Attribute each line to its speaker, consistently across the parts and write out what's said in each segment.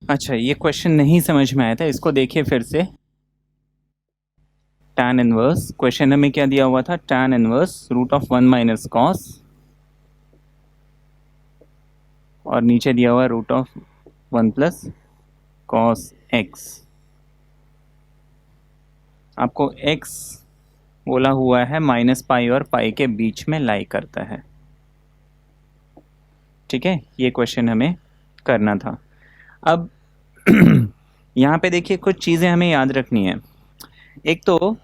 Speaker 1: अच्छा, ये क्वेश्चन नहीं समझ में आया था, इसको देखिए फिर से। tan इनवर्स क्वेश्चन में क्या दिया हुआ था, tan inverse root of 1 minus cos, और नीचे दिया हुआ root of 1 plus cos x. आपको x बोला हुआ है माइनस पाई और पाई के बीच में लाई करता है। ठीक है, ये क्वेश्चन हमें करना था। अब यहाँ पे देखिए कुछ चीज़ें हमें याद रखनी है। एक तो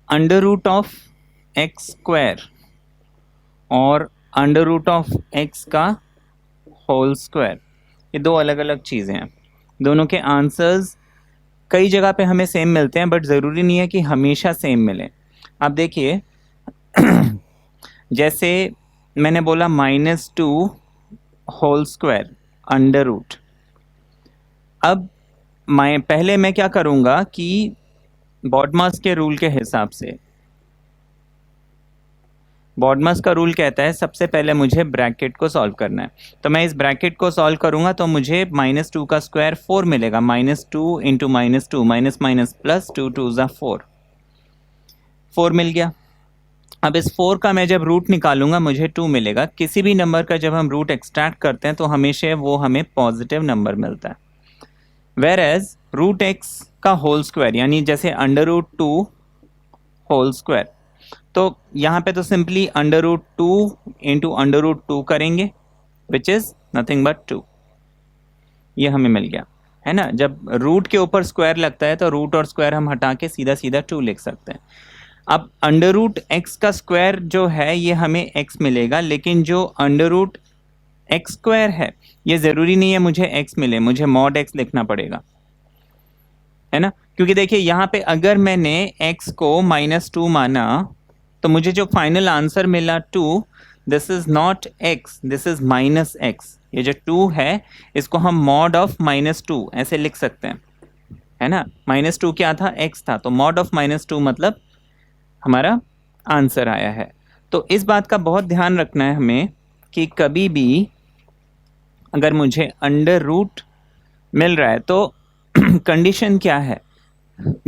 Speaker 1: under root of x square और अंडर रूट ऑफ एक्स का होल स्क्वायर, ये दो अलग अलग चीज़ें हैं। दोनों के आंसर्स कई जगह पे हमें सेम मिलते हैं, बट ज़रूरी नहीं है कि हमेशा सेम मिले। आप देखिए जैसे मैंने बोला -2 होल स्क्वायर अंडर रूट। अब पहले मैं क्या करूँगा कि बॉडमास के रूल के हिसाब से, बॉडमास का रूल कहता है सबसे पहले मुझे ब्रैकेट को सॉल्व करना है। तो मैं इस ब्रैकेट को सॉल्व करूंगा तो मुझे -2 का स्क्वायर 4 मिलेगा। -2 इंटू -2 माइनस माइनस प्लस 2 2 ज़ा 4 मिल गया। अब इस 4 का मैं जब रूट निकालूंगा मुझे 2 मिलेगा। किसी भी नंबर का जब हम रूट एक्सट्रैक्ट करते हैं तो हमेशा वो हमें पॉजिटिव नंबर मिलता है। वेर एज रूट एक्स का होल स्क्वायर, यानी जैसे √2 होल स्क्वायर, तो यहाँ पे तो सिंपली √2 इंटू √2 करेंगे, विच इज नथिंग बट 2। ये हमें मिल गया है ना। जब रूट के ऊपर स्क्वायर लगता है तो रूट और स्क्वायर हम हटा के सीधा सीधा 2 लिख सकते हैं। अब √x का स्क्वायर जो है ये हमें x मिलेगा, लेकिन जो √x स्क्वायर है ये ज़रूरी नहीं है मुझे x मिले, मुझे mod x लिखना पड़ेगा, है ना। क्योंकि देखिए यहाँ पे अगर मैंने x को -2 माना तो मुझे जो फाइनल आंसर मिला 2, this is not x, this is -x। ये जो 2 है इसको हम मॉड ऑफ -2 ऐसे लिख सकते हैं, है ना। -2 क्या था, x था, तो मॉड ऑफ -2 मतलब हमारा आंसर आया है। तो इस बात का बहुत ध्यान रखना है हमें कि कभी भी अगर मुझे अंडर रूट मिल रहा है तो कंडीशन क्या है,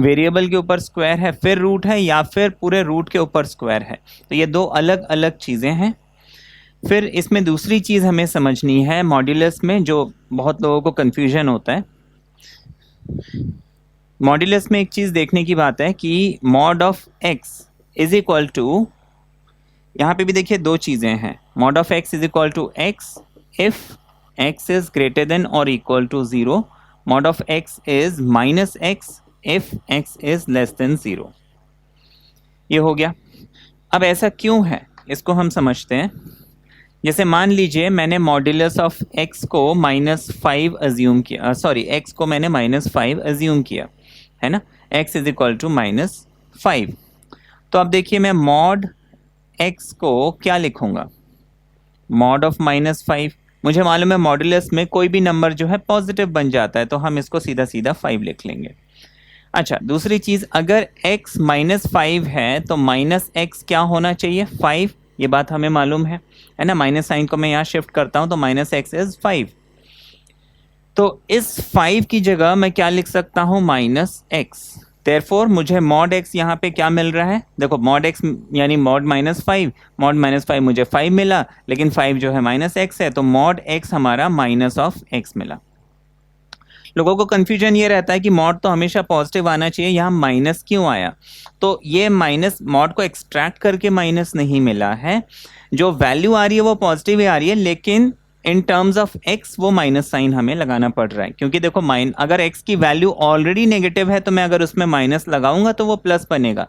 Speaker 1: वेरिएबल के ऊपर स्क्वायर है फिर रूट है, या फिर पूरे रूट के ऊपर स्क्वायर है। तो ये दो अलग अलग चीज़ें हैं। फिर इसमें दूसरी चीज़ हमें समझनी है मॉड्यूलस में, जो बहुत लोगों को कन्फ्यूजन होता है। मॉड्यूलस में एक चीज़ देखने की बात है कि mod of x is equal to, यहाँ पे भी देखिए दो चीज़ें हैं। Mod of x is equal to x if x is greater than और equal to 0। Mod of x is -x if x is less than 0। ये हो गया। अब ऐसा क्यों है इसको हम समझते हैं। जैसे मान लीजिए मैंने मॉड्यूलस ऑफ x को -5 अज्यूम किया, सॉरी x को मैंने -5 अज्यूम किया, है ना। x is equal to -5। तो अब देखिए मैं मॉड x को क्या लिखूंगा, मॉड ऑफ -5। मुझे मालूम है मॉड्यूलस में कोई भी नंबर जो है पॉजिटिव बन जाता है, तो हम इसको सीधा सीधा 5 लिख लेंगे। अच्छा, दूसरी चीज़, अगर x -5 है तो -x क्या होना चाहिए, 5। ये बात हमें मालूम है ना। माइनस साइन को मैं यहाँ शिफ्ट करता हूँ तो -x इज 5। तो इस 5 की जगह मैं क्या लिख सकता हूँ, -x। देयरफॉर मुझे mod x यहाँ पे क्या मिल रहा है, देखो mod x यानी mod -5, mod -5 मुझे 5 मिला, लेकिन 5 जो है -x है, तो mod x हमारा -x मिला। लोगों को कंफ्यूजन ये रहता है कि मॉड तो हमेशा पॉजिटिव आना चाहिए, यहाँ माइनस क्यों आया। तो ये माइनस मॉड को एक्सट्रैक्ट करके माइनस नहीं मिला है, जो वैल्यू आ रही है वो पॉजिटिव ही आ रही है, लेकिन इन टर्म्स ऑफ एक्स वो माइनस साइन हमें लगाना पड़ रहा है। क्योंकि देखो अगर एक्स की वैल्यू ऑलरेडी नेगेटिव है तो मैं अगर उसमें माइनस लगाऊंगा तो वो प्लस बनेगा।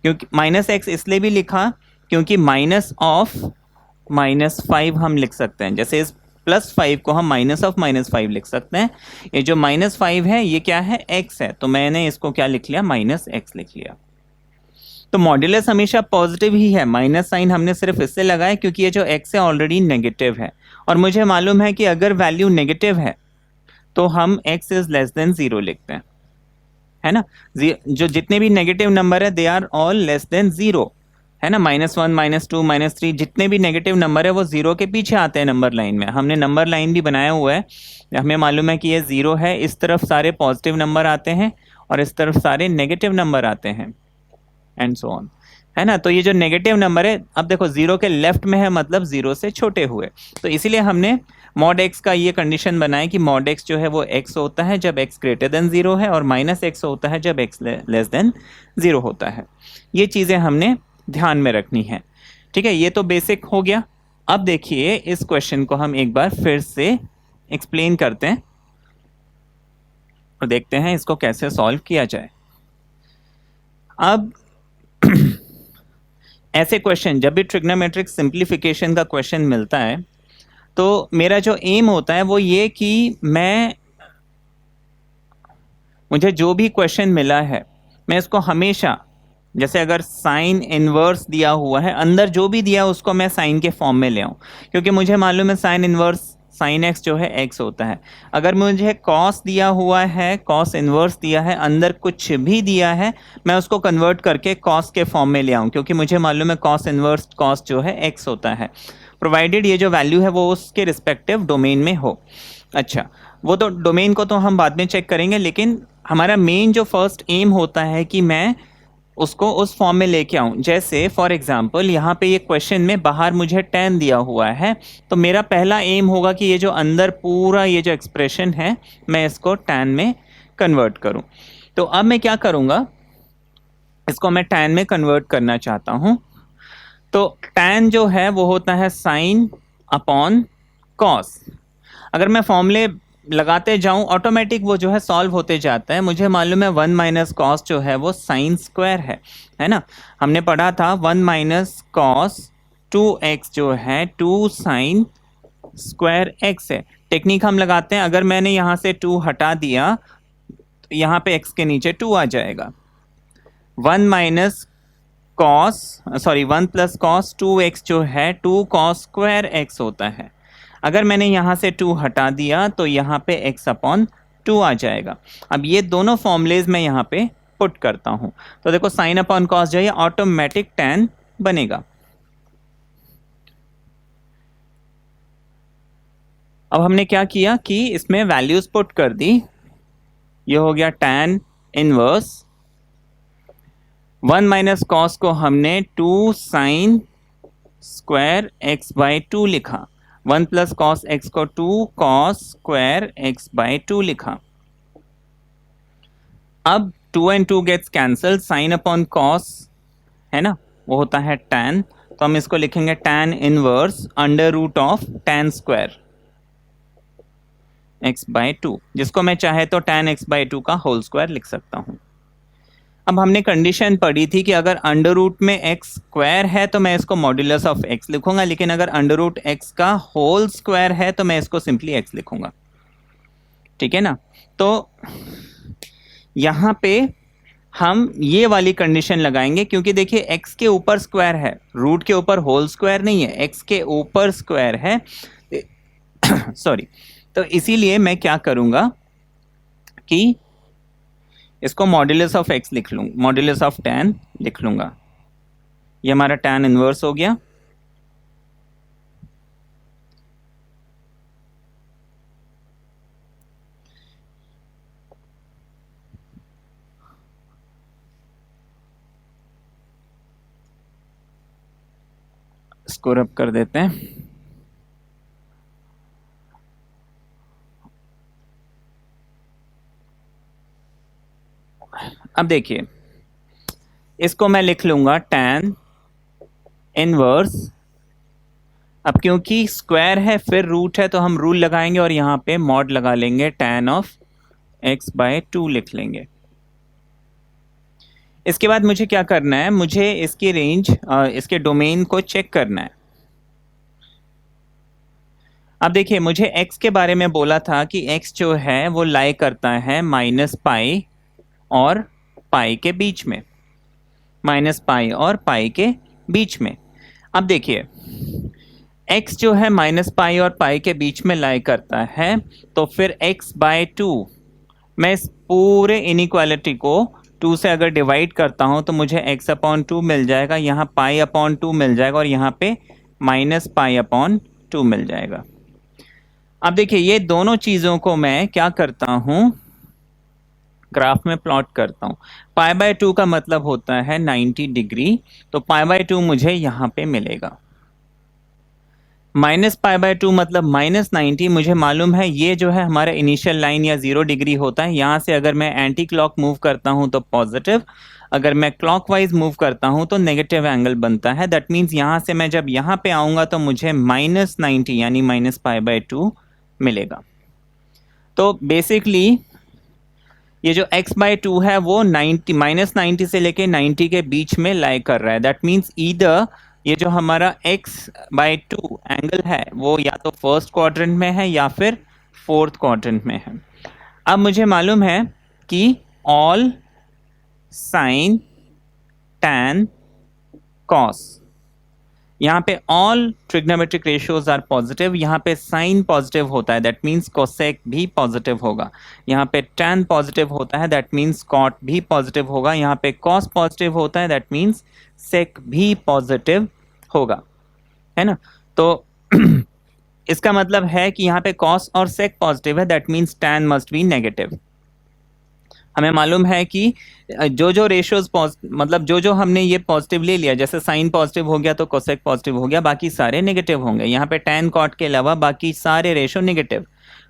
Speaker 1: क्योंकि -x इसलिए भी लिखा क्योंकि -5 हम लिख सकते हैं, जैसे इस +5 को हम -5 लिख सकते हैं। ये जो -5 है ये क्या है, x है, तो मैंने इसको क्या लिख लिया, -x लिख लिया। तो मॉड्यूलस हमेशा पॉजिटिव ही है, माइनस साइन हमने सिर्फ इससे लगाया क्योंकि ये जो x है ऑलरेडी नेगेटिव है, और मुझे मालूम है कि अगर वैल्यू नेगेटिव है तो हम x इज लेस देन 0 लिखते हैं, है ना। जो जितने भी नेगेटिव नंबर है they are all less than 0। है ना, -1 -2 -3 जितने भी नेगेटिव नंबर है वो जीरो के पीछे आते हैं नंबर लाइन में। हमने नंबर लाइन भी बनाया हुआ है, हमें मालूम है कि ये जीरो है, इस तरफ सारे पॉजिटिव नंबर आते हैं और इस तरफ सारे नेगेटिव नंबर आते हैं एंड सो ऑन, है ना। तो ये जो नेगेटिव नंबर है, अब देखो जीरो के लेफ्ट में है मतलब जीरो से छोटे हुए, तो इसीलिए हमने मॉड एक्स का ये कंडीशन बनाया कि मॉड एक्स जो है वो एक्स होता है जब एक्स ग्रेटर देन जीरो है और माइनस एक्स होता है जब एक्स लेस देन जीरो होता है। ये चीज़ें हमने ध्यान में रखनी है, ठीक है। ये तो बेसिक हो गया। अब देखिए इस क्वेश्चन को हम एक बार फिर से एक्सप्लेन करते हैं और देखते हैं इसको कैसे सॉल्व किया जाए। अब ऐसे क्वेश्चन जब भी ट्रिग्नोमेट्रिक सिंप्लीफिकेशन का क्वेश्चन मिलता है तो मेरा जो एम होता है वो ये कि मुझे जो भी क्वेश्चन मिला है मैं इसको हमेशा, जैसे अगर साइन इनवर्स दिया हुआ है, अंदर जो भी दिया उसको मैं साइन के फॉर्म में ले आऊं, क्योंकि मुझे मालूम है साइन इनवर्स साइन एक्स जो है एक्स होता है। अगर मुझे कॉस दिया हुआ है, कॉस इनवर्स दिया है, अंदर कुछ भी दिया है, मैं उसको कन्वर्ट करके कॉस के फॉर्म में ले आऊं, क्योंकि मुझे मालूम है कॉस इनवर्स कॉस जो है एक्स होता है, प्रोवाइडेड ये जो वैल्यू है वो उसके रिस्पेक्टिव डोमेन में हो। अच्छा, वो तो डोमेन को तो हम बाद में चेक करेंगे, लेकिन हमारा मेन जो फर्स्ट एम होता है कि मैं उसको उस फॉर्म में लेके आऊं। जैसे फॉर एग्जांपल यहाँ पे ये क्वेश्चन में बाहर मुझे tan दिया हुआ है, तो मेरा पहला एम होगा कि ये जो अंदर पूरा ये जो एक्सप्रेशन है मैं इसको tan में कन्वर्ट करूं। तो अब मैं क्या करूंगा, इसको मैं tan में कन्वर्ट करना चाहता हूं। तो tan जो है वो होता है साइन अपॉन कॉस। अगर मैं फॉर्मूले लगाते जाऊं ऑटोमेटिक वो जो है सॉल्व होते जाता है। मुझे मालूम है 1 माइनस कॉस जो है वो साइन स्क्वायर है ना। हमने पढ़ा था 1 माइनस कॉस 2x जो है 2 साइन स्क्वायर x है। टेक्निक हम लगाते हैं, अगर मैंने यहाँ से 2 हटा दिया तो यहाँ पे x के नीचे 2 आ जाएगा। 1 minus cos 1 plus cos 2x जो है 2 कॉस स्क्वायर x होता है। अगर मैंने यहाँ से 2 हटा दिया तो यहाँ पे x अपॉन 2 आ जाएगा। अब ये दोनों फॉर्मूलेज मैं यहाँ पे पुट करता हूँ, तो देखो साइन अपॉन कॉस जो है ऑटोमेटिक tan बनेगा। अब हमने क्या किया कि इसमें वैल्यूज पुट कर दी, ये हो गया tan इनवर्स। 1 माइनस कॉस को हमने 2 साइन स्क्वायर x बाई 2 लिखा, 1 प्लस कॉस एक्स को 2 कॉस स्क्वायर एक्स बाई 2 लिखा। अब 2 and 2 gets cancel, sine upon cos है ना वो होता है tan, तो हम इसको लिखेंगे tan inverse under root of tan square x by 2, जिसको मैं चाहे तो tan x बाई 2 का होल स्क्वायर लिख सकता हूं। अब हमने कंडीशन पढ़ी थी कि अगर अंडर रूट में x स्क्वायर है तो मैं इसको मॉड्यूलस ऑफ x लिखूंगा, लेकिन अगर अंडर रूट x का होल स्क्वायर है तो मैं इसको सिंपली x लिखूंगा, ठीक है ना। तो यहाँ पे हम ये वाली कंडीशन लगाएंगे, क्योंकि देखिए x के ऊपर स्क्वायर है, रूट के ऊपर होल स्क्वायर नहीं है, x के ऊपर स्क्वायर है सॉरी। तो इसीलिए मैं क्या करूंगा कि इसको मॉड्यूलस ऑफ x लिख लूँ, मॉड्यूलस ऑफ tan लिख लूंगा। ये हमारा tan इनवर्स हो गया। इसको रब कर देते हैं। अब देखिए इसको मैं लिख लूंगा tan इनवर्स। अब क्योंकि स्क्वायर है फिर रूट है तो हम रूल लगाएंगे और यहाँ पे मॉड लगा लेंगे, tan ऑफ x बाय 2 लिख लेंगे। इसके बाद मुझे क्या करना है, मुझे इसकी रेंज इसके डोमेन को चेक करना है। अब देखिए मुझे x के बारे में बोला था कि x जो है वो लाई करता है माइनस पाई और पाई के बीच में, माइनस पाई और पाई के बीच में। अब देखिए x जो है माइनस पाई और पाई के बीच में लाई करता है, तो फिर x बाय 2 मैं इस पूरे इनइक्वालिटी को 2 से अगर डिवाइड करता हूँ तो मुझे x अपॉन 2 मिल जाएगा, यहाँ पाई अपॉन 2 मिल जाएगा और यहाँ पे माइनस पाई अपॉन 2 मिल जाएगा। अब देखिए ये दोनों चीज़ों को मैं क्या करता हूँ, ग्राफ में प्लॉट करता हूँ। पाई बाय 2 का मतलब होता है 90 डिग्री, तो पाई बाय 2 मुझे यहाँ पे मिलेगा। माइनस पाई बाय 2 मतलब माइनस 90, मुझे मालूम है ये जो है हमारा इनिशियल लाइन या 0 डिग्री होता है। यहाँ से अगर मैं एंटी क्लॉक मूव करता हूँ तो पॉजिटिव, अगर मैं क्लॉकवाइज मूव करता हूँ तो नेगेटिव एंगल बनता है। दैट मीन्स यहाँ से मैं जब यहाँ पे आऊँगा तो मुझे माइनस 90 यानी माइनस पाई बाय 2 मिलेगा। तो बेसिकली ये जो x बाय 2 है वो 90 माइनस 90 से लेके 90 के बीच में लाई कर रहा है। दैट मीन्स ईदर ये जो हमारा x बाय 2 एंगल है वो या तो फर्स्ट क्वाड्रेंट में है या फिर फोर्थ क्वाड्रेंट में है। अब मुझे मालूम है कि ऑल साइन टैन कॉस, यहाँ पे all trigonometric ratios are positive, यहाँ पे साइन पॉजिटिव होता है दैट मीन्स कोसेक भी पॉजिटिव होगा, यहाँ पे टैन पॉजिटिव होता है दैट मीन्स कॉट भी पॉजिटिव होगा, यहाँ पे कॉस पॉजिटिव होता है दैट मीन्स सेक भी पॉजिटिव होगा, है ना। तो इसका मतलब है कि यहाँ पे कॉस और सेक पॉजिटिव है that means tan must be negative. हमें मालूम है कि जो जो रेशियोज मतलब जो जो हमने ये पॉजिटिव ले लिया, जैसे साइन पॉजिटिव हो गया तो कोसेक पॉजिटिव हो गया, बाकी सारे नेगेटिव होंगे। यहाँ पे टैन कॉट के अलावा बाकी सारे रेशियो नेगेटिव,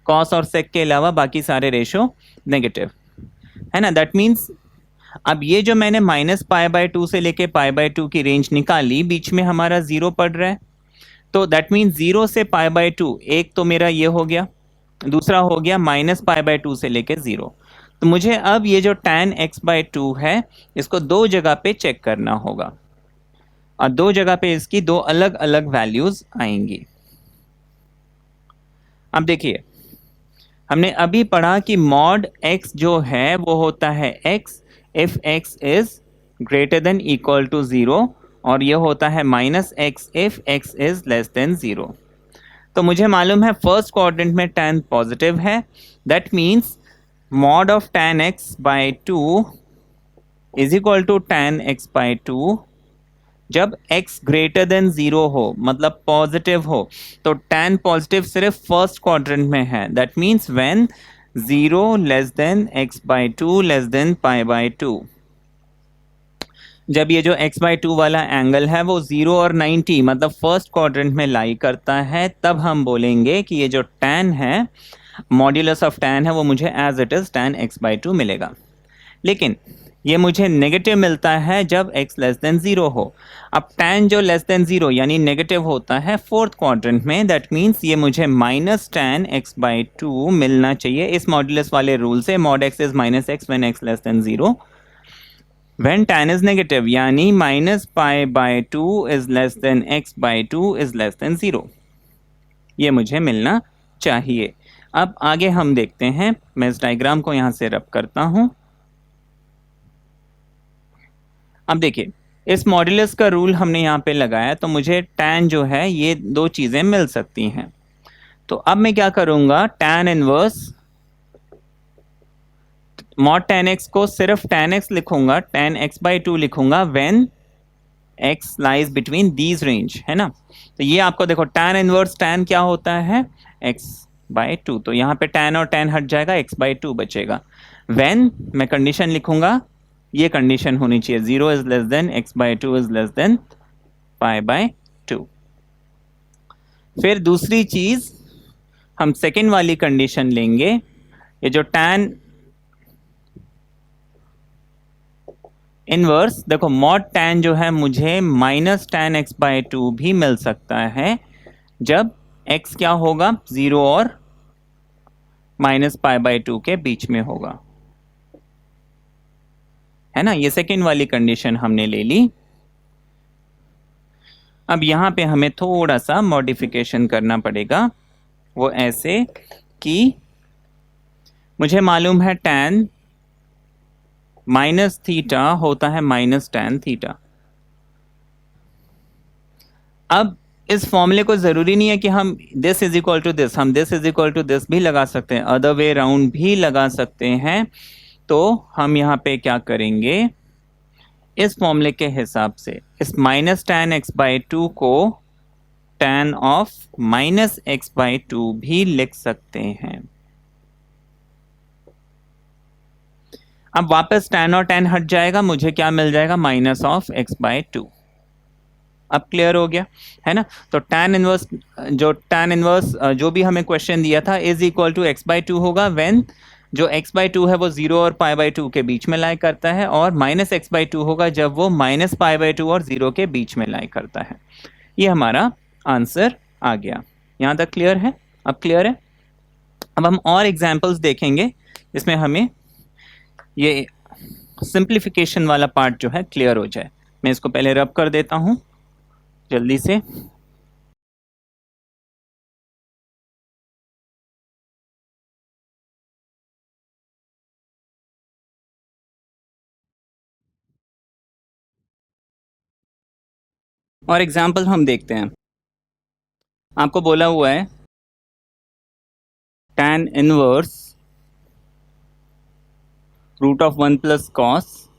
Speaker 1: कॉस और सेक के अलावा बाकी सारे रेशियो नेगेटिव, है ना। दैट मीन्स अब ये जो मैंने माइनस पाई बाय 2 से लेके पाई बाय 2 की रेंज निकाली, बीच में हमारा 0 पड़ रहा है, तो दैट मीन्स 0 से पाई बाय 2 एक तो मेरा ये हो गया, दूसरा हो गया माइनस पाई बाय 2 से लेके 0। तो मुझे अब ये जो tan x बाय 2 है इसको दो जगह पे चेक करना होगा और दो जगह पे इसकी दो अलग अलग वैल्यूज आएंगी। अब देखिए हमने अभी पढ़ा कि मॉड x जो है वो होता है x if x is greater than equal to 0 और ये होता है minus x if x is less than 0। तो मुझे मालूम है फर्स्ट क्वाड्रेंट में tan पॉजिटिव है, that means mod of tan x by 2 is equal to tan x by 2 जब x greater than 0 हो मतलब पॉजिटिव हो, तो tan पॉजिटिव सिर्फ फर्स्ट क्वाड्रेंट में है। That means when 0 less than x by 2 less than pi by 2, जब ये जो x by 2 वाला एंगल है वो 0 और 90 मतलब फर्स्ट क्वाड्रेंट में लाई करता है, तब हम बोलेंगे कि ये जो tan है, मॉड्यूलस ऑफ tan है, वो मुझे as it is tan x by 2 मिलेगा। लेकिन ये मुझे नेगेटिव मिलता है जब x लेस देन 0 हो। अब tan जो लेस देन 0 यानी नेगेटिव होता है फोर्थ क्वाड्रेंट में, दैट मीन्स ये मुझे माइनस tan x बाय 2 मिलना चाहिए इस मॉड्यूलस वाले रूल से। Mod x is minus x when x less than 0, when tan is negative यानी minus pi by 2 is less than x by 2 is less than 0, ये मुझे मिलना चाहिए। अब आगे हम देखते हैं, मैं इस डायग्राम को यहां से रब करता हूं। अब देखिए इस मॉड्यूलस का रूल हमने यहां पे लगाया तो मुझे tan जो है ये दो चीजें मिल सकती हैं। तो अब मैं क्या करूंगा, tan inverse mod tan x को सिर्फ tan x लिखूंगा, tan x बाय 2 लिखूंगा when x lies between these range, है ना। तो ये आपको देखो tan इनवर्स tan क्या होता है, x बाय 2, तो यहाँ पे tan और tan हट जाएगा, x बाय 2 बचेगा। व्हेन मैं कंडीशन लिखूंगा, ये कंडीशन होनी चाहिए 0 is less than x by 2 is less than pi by 2। फिर दूसरी चीज हम सेकेंड वाली कंडीशन लेंगे, ये जो tan इनवर्स, देखो मॉड tan जो है मुझे माइनस tan x बाय 2 भी मिल सकता है जब x क्या होगा 0 और माइनस पाई बाय 2 के बीच में होगा, है ना। ये सेकेंड वाली कंडीशन हमने ले ली। अब यहां पे हमें थोड़ा सा मॉडिफिकेशन करना पड़ेगा, वो ऐसे कि मुझे मालूम है tan माइनस थीटा होता है माइनस tan थीटा। अब इस फॉर्मूले को जरूरी नहीं है कि हम this is equal to this, हम this is equal to this भी लगा सकते हैं, अदर वे राउंड भी लगा सकते हैं। तो हम यहाँ पे क्या करेंगे, इस फॉर्मूले के हिसाब से इस माइनस tan x/2 को tan ऑफ माइनस x/2 भी लिख सकते हैं। अब वापस tan और tan हट जाएगा, मुझे क्या मिल जाएगा, माइनस ऑफ x/2। अब क्लियर हो गया है ना। तो tan इनवर्स जो भी हमें क्वेश्चन दिया था इज इक्वल टू x/2 होगा व्हेन जो x/2 है वो 0 और π/2 के बीच में लाई करता है, और माइनस x/2 होगा जब वो माइनस π/2 और 0 के बीच में लाई करता है। ये हमारा आंसर आ गया। यहाँ तक क्लियर है? अब क्लियर है। अब हम और एग्जाम्पल्स देखेंगे इसमें हमें ये सिंप्लीफिकेशन वाला पार्ट जो है क्लियर हो जाए। मैं इसको पहले रब कर देता हूं जल्दी से। और एग्जाम्पल हम देखते हैं। आपको बोला हुआ है tan inverse root of 1 plus cos,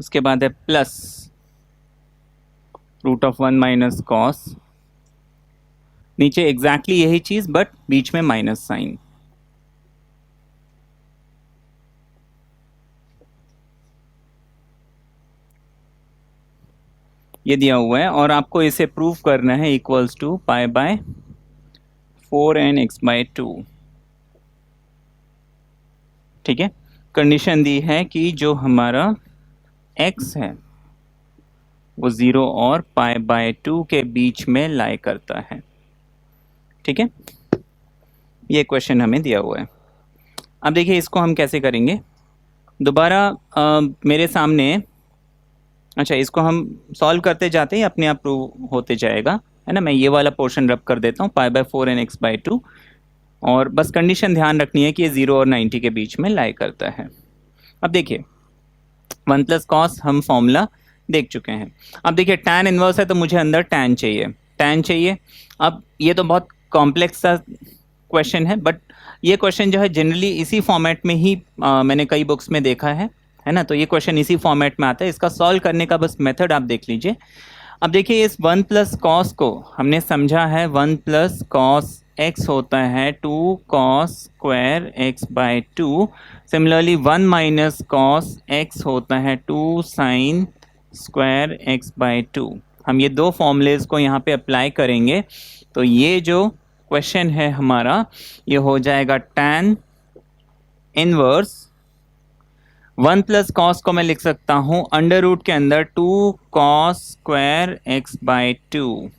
Speaker 1: उसके बाद है plus root of 1 minus cos, नीचे एग्जैक्टली यही चीज बट बीच में माइनस साइन। ये दिया हुआ है और आपको इसे प्रूव करना है इक्वल्स टू π/4nx/2। ठीक है। कंडीशन दी है कि जो हमारा x है वो 0 और π/2 के बीच में लाई करता है। ठीक है, ये क्वेश्चन हमें दिया हुआ है। अब देखिए इसको हम कैसे करेंगे। दोबारा मेरे सामने, अच्छा इसको हम सॉल्व करते जाते ही अपने आप प्रूव होते जाएगा, है ना। मैं ये वाला पोर्शन रब कर देता हूँ π/4nx/2, और बस कंडीशन ध्यान रखनी है कि ये 0 और 90 के बीच में लाई करता है। अब देखिए 1 प्लस कॉस हम फॉर्मूला देख चुके हैं। अब देखिए tan इनवर्स है तो मुझे अंदर tan चाहिए। अब ये तो बहुत कॉम्प्लेक्स सा क्वेश्चन है, बट ये क्वेश्चन जो है जनरली इसी फॉर्मेट में ही मैंने कई बुक्स में देखा है ना। तो ये क्वेश्चन इसी फॉर्मेट में आता है। इसका सॉल्व करने का बस मेथड आप देख लीजिए। अब देखिए इस 1 प्लस कॉस को हमने समझा है 1 प्लस कॉस x होता है 2 cos square x/2। Similarly 1 minus cos x होता है 2 sin स्क्वायर x/2। हम ये दो फॉर्मूलेज को यहाँ पे अप्लाई करेंगे तो ये जो क्वेश्चन है हमारा ये हो जाएगा tan इनवर्स 1 प्लस कॉस को मैं लिख सकता हूं अंडर रूट के अंदर 2 cos square x/2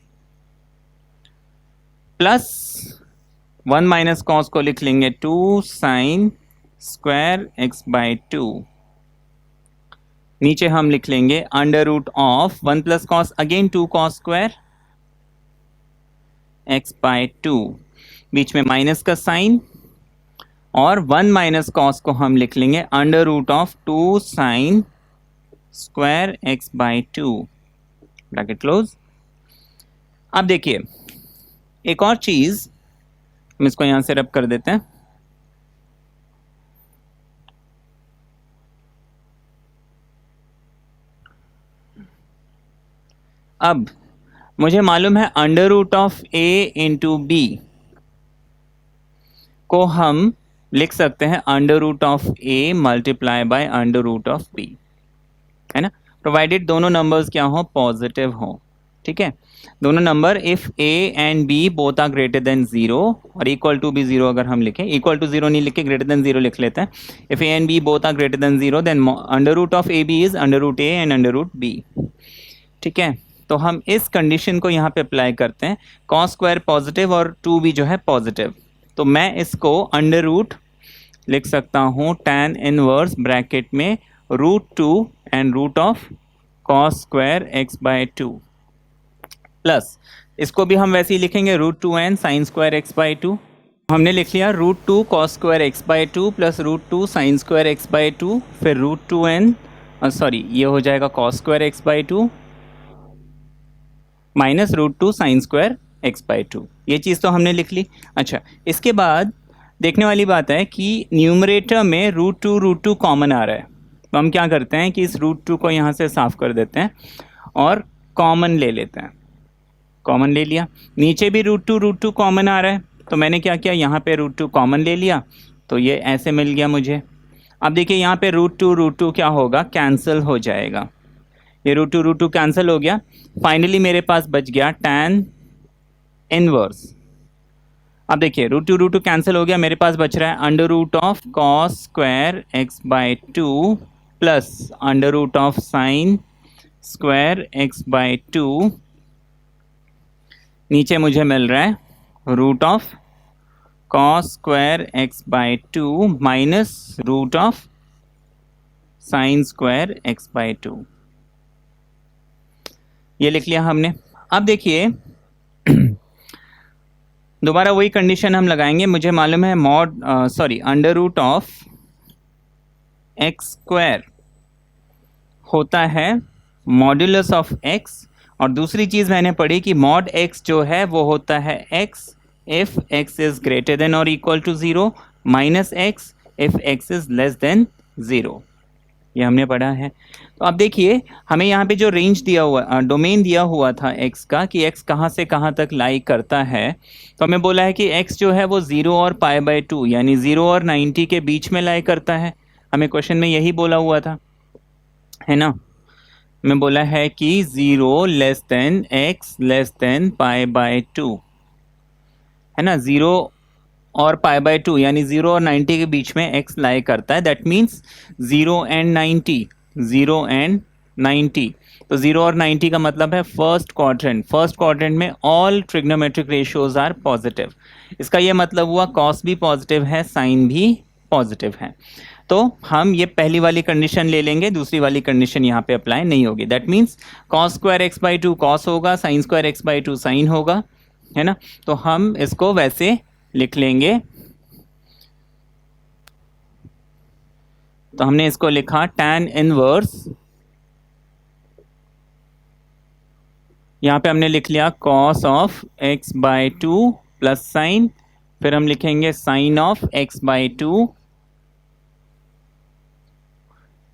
Speaker 1: plus 1 minus cos को लिख लेंगे 2 sin स्क्वायर x/2। नीचे हम लिख लेंगे under root of 1 plus cos again 2 cos square x/2, बीच में माइनस का साइन, और 1 माइनस कॉस को हम लिख लेंगे under root of 2 sin square x/2 bracket close. अब देखिए एक और चीज, हम इसको यहां से रब कर देते हैं। अब मुझे मालूम है under root of a into b को हम लिख सकते हैं under root of a multiply by under root of b, है ना, प्रोवाइडेड दोनों नंबर्स क्या हो, पॉजिटिव हो। ठीक है, दोनों number if a and b both are greater than 0 और इक्वल टू भी 0 अगर हम लिखें, इक्वल टू 0 नहीं लिखे ग्रेटर देन 0 लिख लेते हैं। If a and b both are greater than 0 then under root of a b is under root a and under root b। ठीक है, तो हम इस कंडीशन को यहाँ पे अप्लाई करते हैं। कॉस स्क्वायर पॉजिटिव और 2b जो है पॉजिटिव, तो मैं इसको अंडर रूट लिख सकता हूँ tan इनवर्स ब्रैकेट में √2 and root of cos square x/2 plus इसको भी हम वैसे ही लिखेंगे √2 एंड साइन स्क्वायर x/2। हमने लिख लिया √2 cos square x/2 plus √2 sine square x/2, फिर √2 एंड सॉरी ये हो जाएगा cos square x/2 minus √2 sine square x/2। ये चीज़ तो हमने लिख ली। अच्छा, इसके बाद देखने वाली बात है कि न्यूमरेटर में √2 कॉमन आ रहा है, तो हम क्या करते हैं कि इस √2 को यहाँ से साफ कर देते हैं और कॉमन ले लेते हैं। कॉमन ले लिया, नीचे भी √2 कॉमन आ रहा है, तो मैंने क्या किया, यहाँ पे √2 कॉमन ले लिया, तो ये ऐसे मिल गया मुझे। अब देखिए यहाँ पे √2 क्या होगा, कैंसिल हो जाएगा। ये √2 कैंसिल हो गया। फाइनली मेरे पास बच गया tan इनवर्स। अब देखिए √2 कैंसिल हो गया, मेरे पास बच रहा है √cos² x/2 plus √sin² x/2। नीचे मुझे मिल रहा है √cos² x/2 minus √sin² x/2। ये लिख लिया हमने। अब देखिए दोबारा वही कंडीशन हम लगाएंगे। मुझे मालूम है √x² होता है मॉड्यूलस ऑफ x, और दूसरी चीज़ मैंने पढ़ी कि mod x जो है वो होता है x if x is greater than और equal to 0 minus x if x is less than 0। ये हमने पढ़ा है। तो अब देखिए हमें यहाँ पे जो रेंज दिया हुआ, डोमेन दिया हुआ था x का कि x कहाँ से कहाँ तक लाई करता है, तो हमें बोला है कि x जो है वो 0 और π/2 यानी 0 और 90 के बीच में लाई करता है। हमें क्वेश्चन में यही बोला हुआ था, है ना। हमें बोला है कि 0 less than x less than π/2, है ना। 0 और π/2 यानी 0 और 90 के बीच में x लाई करता है। That means 0 and 90, 0 and 90। तो 0 और 90 का मतलब है फर्स्ट क्वाड्रेंट। फर्स्ट क्वाड्रेंट में all trigonometric ratios are positive. इसका ये मतलब हुआ cos भी पॉजिटिव है, sin भी पॉजिटिव है। तो हम ये पहली वाली कंडीशन ले लेंगे, दूसरी वाली कंडीशन यहाँ पे अप्लाई नहीं होगी। That means cos² x/2 cos होगा, sin² x/2 sin होगा, है ना। तो हम इसको वैसे लिख लेंगे। तो हमने इसको लिखा tan इनवर्स, यहाँ पे हमने लिख लिया cos of x/2 plus sign, फिर हम लिखेंगे sin ऑफ x/2,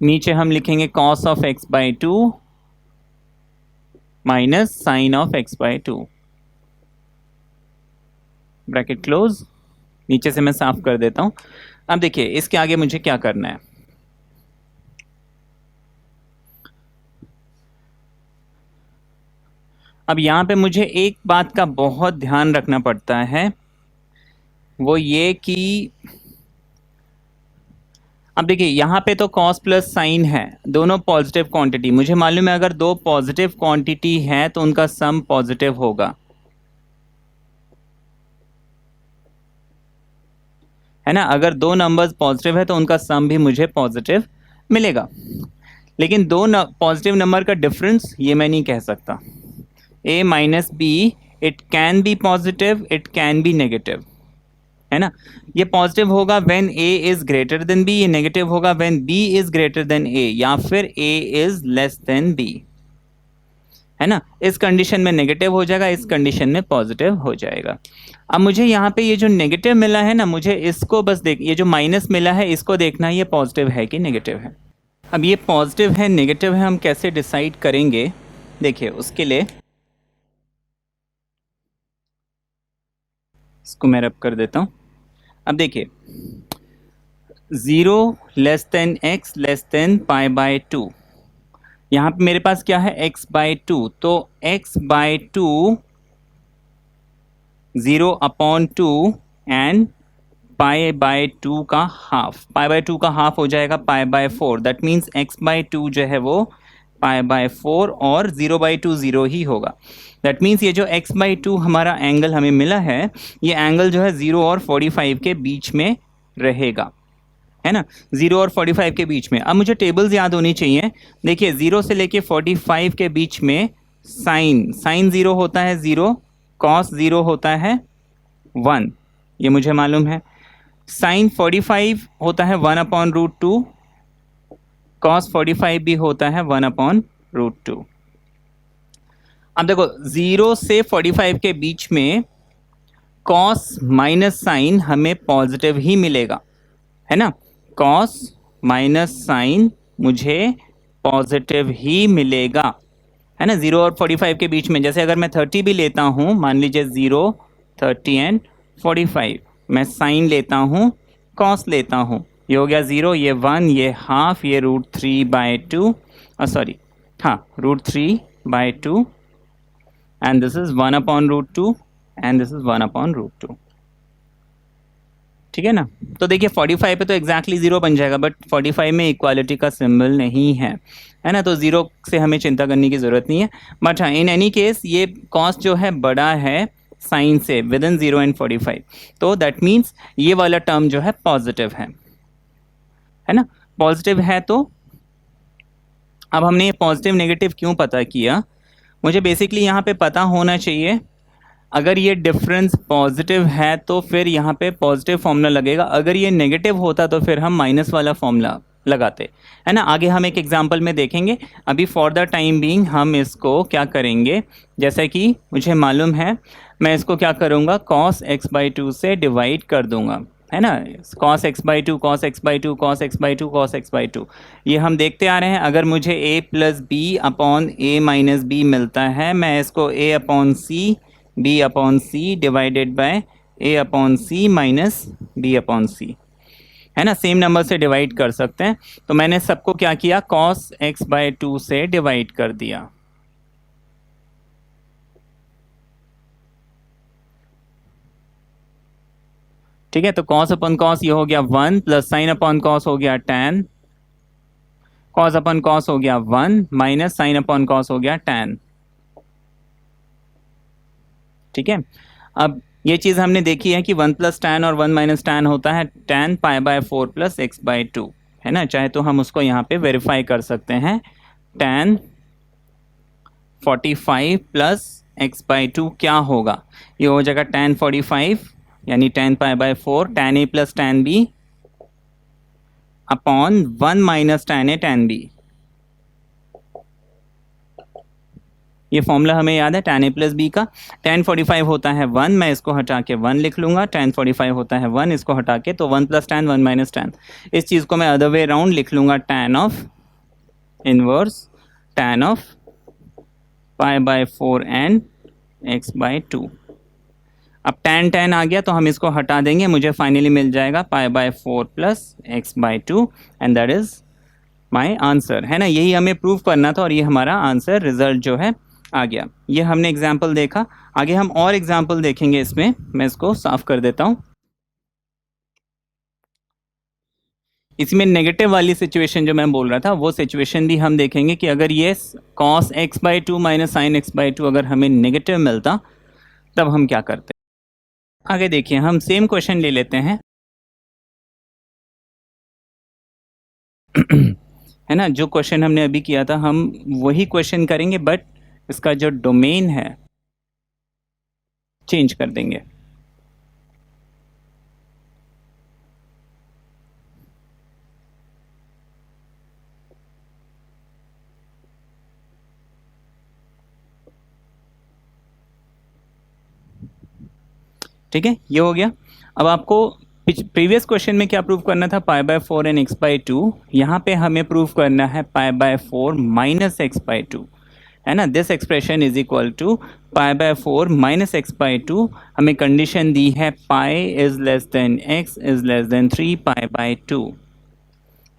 Speaker 1: नीचे हम लिखेंगे cos of x/2 minus sine of x/2, bracket close. नीचे से मैं साफ कर देता हूं। अब देखिए इसके आगे मुझे क्या करना है। अब यहां पे मुझे एक बात का बहुत ध्यान रखना पड़ता है, वो ये कि अब देखिए यहाँ पे तो cos प्लस साइन है, दोनों पॉजिटिव क्वांटिटी। मुझे मालूम है अगर दो पॉजिटिव क्वांटिटी है तो उनका सम पॉजिटिव होगा, है ना। अगर दो नंबर्स पॉजिटिव है तो उनका सम भी मुझे पॉजिटिव मिलेगा। लेकिन दो पॉजिटिव नंबर का डिफरेंस ये मैं नहीं कह सकता। a minus b, it can be positive, it can be negative, है ना। ये पॉजिटिव होगा when a is greater than b, ये नेगेटिव होगा when b is greater than a, या फिर a is less than b, है ना। इस कंडीशन में नेगेटिव हो जाएगा, इस कंडीशन में पॉजिटिव हो जाएगा। अब मुझे यहाँ पे ये जो नेगेटिव मिला है ना, मुझे इसको बस देख, ये जो माइनस मिला है इसको देखना है ये पॉजिटिव है कि नेगेटिव है। अब ये पॉजिटिव है नेगेटिव है हम कैसे डिसाइड करेंगे, देखिए उसके लिए इसको मैं रब कर देता हूँ। अब देखिए 0 less than x less than π/2, यहाँ पे मेरे पास क्या है x/2, तो x/2 0/2 एंड π/2 का हाफ, π/2 का हाफ हो जाएगा π/4। दैट मीन्स x/2 जो है वो π/4 और 0/2 0 ही होगा। दैट मीन्स ये जो x/2 हमारा एंगल हमें मिला है, ये एंगल जो है 0 और 45 के बीच में रहेगा, है ना। 0 और 45 के बीच में। अब मुझे टेबल्स याद होनी चाहिए। देखिए 0 से लेके 45 के बीच में साइन 0 होता है 0, cos 0 होता है 1, ये मुझे मालूम है। साइन 45 होता है 1/√2, cos 45 भी होता है 1/√2। अब देखो 0 से 45 के बीच में कॉस माइनस साइन हमें पॉजिटिव ही मिलेगा, है ना। कॉस माइनस साइन मुझे पॉजिटिव ही मिलेगा, है ना। 0 और 45 के बीच में, जैसे अगर मैं 30 भी लेता हूँ, मान लीजिए 0, 30 एंड 45, मैं साइन लेता हूँ, कॉस लेता हूँ, ये हो गया 0, ये 1, ये हाफ, ये √3/2, सॉरी हाँ √3/2, and this is 1/√2 and this is 1/√2, ठीक है ना। तो देखिए 45 पे तो एग्जैक्टली 0 बन जाएगा, बट 45 में इक्वालिटी का सिंबल नहीं है, है ना, तो 0 से हमें चिंता करने की ज़रूरत नहीं है। बट हाँ, इन एनी केस ये कॉस्ट जो है बड़ा है साइन से विद इन 0 एंड 45, तो दैट मीन्स ये वाला टर्म जो है पॉजिटिव है ना। पॉजिटिव है तो अब हमने ये पॉजिटिव नेगेटिव क्यों पता किया, मुझे बेसिकली यहाँ पे पता होना चाहिए, अगर ये डिफरेंस पॉजिटिव है तो फिर यहाँ पे पॉजिटिव फॉर्मूला लगेगा, अगर ये नेगेटिव होता तो फिर हम माइनस वाला फॉर्मूला लगाते, है ना। आगे हम एक एग्जांपल में देखेंगे, अभी फॉर द टाइम बीइंग हम इसको क्या करेंगे, जैसे कि मुझे मालूम है मैं इसको क्या करूँगा, cos x/2 से डिवाइड कर दूंगा, है ना। cos x/2 cos x/2 cos x/2 cos x/2, ये हम देखते आ रहे हैं। अगर मुझे a + b/a-b मिलता है, मैं इसको a/c b/c divided by a/c minus b/c, है ना, सेम नंबर से डिवाइड कर सकते हैं। तो मैंने सबको क्या किया, cos x/2 से डिवाइड कर दिया, ठीक है। तो cos/cos ये हो गया 1 प्लस sin/cos हो गया tan, cos/cos हो गया 1 माइनस sin/cos हो गया tan, ठीक है। अब ये चीज़ हमने देखी है कि 1 + tan और 1 - tan होता है tan π/4 + x/2, है ना। चाहे तो हम उसको यहाँ पे वेरीफाई कर सकते हैं, tan 45 + x/2 क्या होगा, ये हो जाएगा tan 45 यानी tan π/4 tan a + tan b upon 1 - tan a tan b। ये फॉर्मूला हमें याद है tan a + b का। tan 45 होता है 1, मैं इसको हटा के 1 लिख लूँगा, tan 45 होता है 1, इसको हटा के, तो 1 + tan 1 - tan, इस चीज़ को मैं अदर वे राउंड लिख लूँगा, tan of inverse tan of π/4 and x/2। अब tan आ गया तो हम इसको हटा देंगे, मुझे फाइनली मिल जाएगा π/4 + x/2 and that is my answer, है ना। यही हमें प्रूव करना था और ये हमारा आंसर रिजल्ट जो है आ गया। ये हमने एग्जाम्पल देखा, आगे हम और एग्जाम्पल देखेंगे इसमें, मैं इसको साफ कर देता हूँ। इसमें नेगेटिव वाली सिचुएशन जो मैं बोल रहा था, वो सिचुएशन भी हम देखेंगे कि अगर ये cos x/2 minus sin x/2 अगर हमें नेगेटिव मिलता तब हम क्या करते। आगे देखिए, हम सेम क्वेश्चन ले लेते हैं है ना, जो क्वेश्चन हमने अभी किया था हम वही क्वेश्चन करेंगे, बट इसका जो डोमेन है चेंज कर देंगे। ठीक है, ये हो गया। अब आपको प्रीवियस क्वेश्चन में क्या प्रूव करना था, π/4 एंड x/2, यहाँ पे हमें प्रूव करना है π/4 माइनस x/2, है ना। This expression is equal to π/4 minus x/2, हमें कंडीशन दी है pi is less than x is less than 3π/2,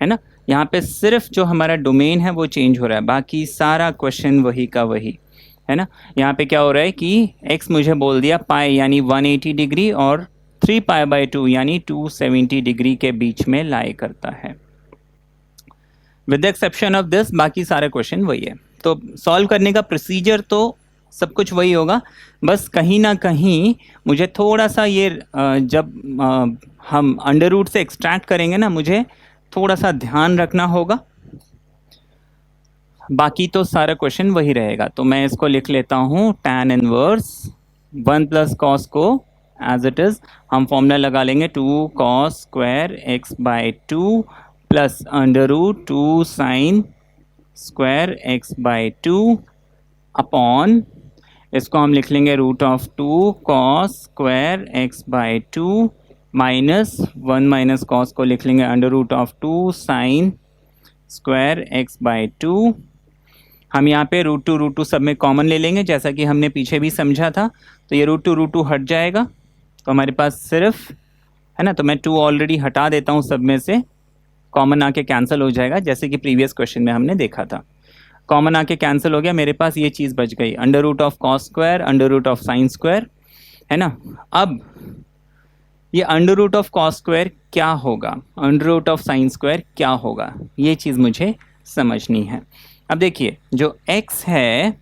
Speaker 1: है ना। यहाँ पे सिर्फ जो हमारा डोमेन है वो चेंज हो रहा है, बाकी सारा क्वेश्चन वही का वही, है ना। यहाँ पे क्या हो रहा है कि x मुझे बोल दिया पाई यानी 180 डिग्री और 3π/2 यानी 270 डिग्री के बीच में लाई करता है। With the exception of this बाकी सारे क्वेश्चन वही है। तो सॉल्व करने का प्रोसीजर तो सब कुछ वही होगा, बस कहीं ना कहीं मुझे थोड़ा सा ये जब हम अंडर रूट से एक्सट्रैक्ट करेंगे ना, मुझे थोड़ा सा ध्यान रखना होगा, बाकी तो सारा क्वेश्चन वही रहेगा। तो मैं इसको लिख लेता हूँ tan इनवर्स 1 + cos को एज इट इज़, हम फॉर्मूला लगा लेंगे 2 cos square x/2 plus √2 sin square x/2 upon इसको हम लिख लेंगे root of 2 cos square x by 2 minus 1 minus cos को लिख लेंगे under root of 2 sine square x by 2। हम यहाँ पे रूट टू सब में कॉमन ले लेंगे जैसा कि हमने पीछे भी समझा था। तो ये रूट टू हट जाएगा तो हमारे पास सिर्फ है ना, तो मैं 2 ऑलरेडी हटा देता हूँ सब में से, कॉमन आके कैंसिल हो जाएगा जैसे कि प्रीवियस क्वेश्चन में हमने देखा था। कॉमन आके कैंसिल हो गया, मेरे पास ये चीज़ बच गई under root of cos square under root of sine square, है ना। अब ये under root of cos square क्या होगा, under root of sine square क्या होगा, ये चीज़ मुझे समझनी है। अब देखिए जो x है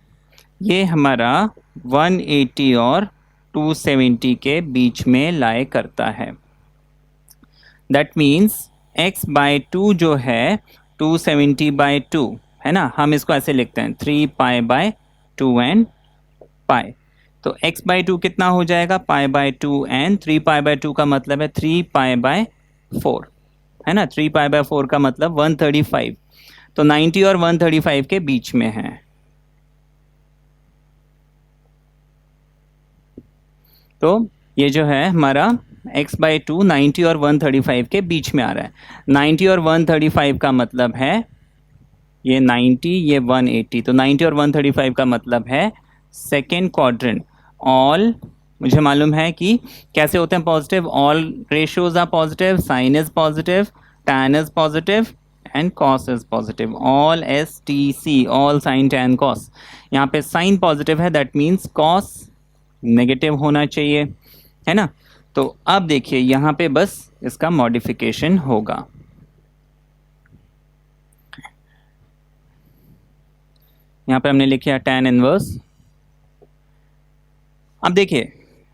Speaker 1: ये हमारा 180 और 270 के बीच में लाए करता है। दैट मीन्स x बाय 2 जो है 270 बाय 2 है ना, हम इसको ऐसे लिखते हैं 3 पाई बाय 2 एंड पाई। तो x बाय 2 कितना हो जाएगा, पाई बाय 2 एंड 3 पाई बाय 2 का मतलब है 3 पाई बाय 4, है ना। 3 पाई बाय 4 का मतलब 135। तो 90 और 135 के बीच में है। तो ये जो है हमारा x बाई 2 90 और 135 के बीच में आ रहा है। 90 और 135 का मतलब है ये 90 ये 180, तो 90 और 135 का मतलब है सेकेंड क्वाड्रेंट। ऑल मुझे मालूम है कि कैसे होते हैं positive, all ratios are positive, sine is positive, tan is positive and cos is positive, all STC, all sine tan cos. यहाँ पे साइन पॉजिटिव है दैट मीन्स कॉस नेगेटिव होना चाहिए, है ना। तो अब देखिए यहाँ पे बस इसका मॉडिफिकेशन होगा। यहाँ पे हमने लिखा tan इनवर्स। अब देखिए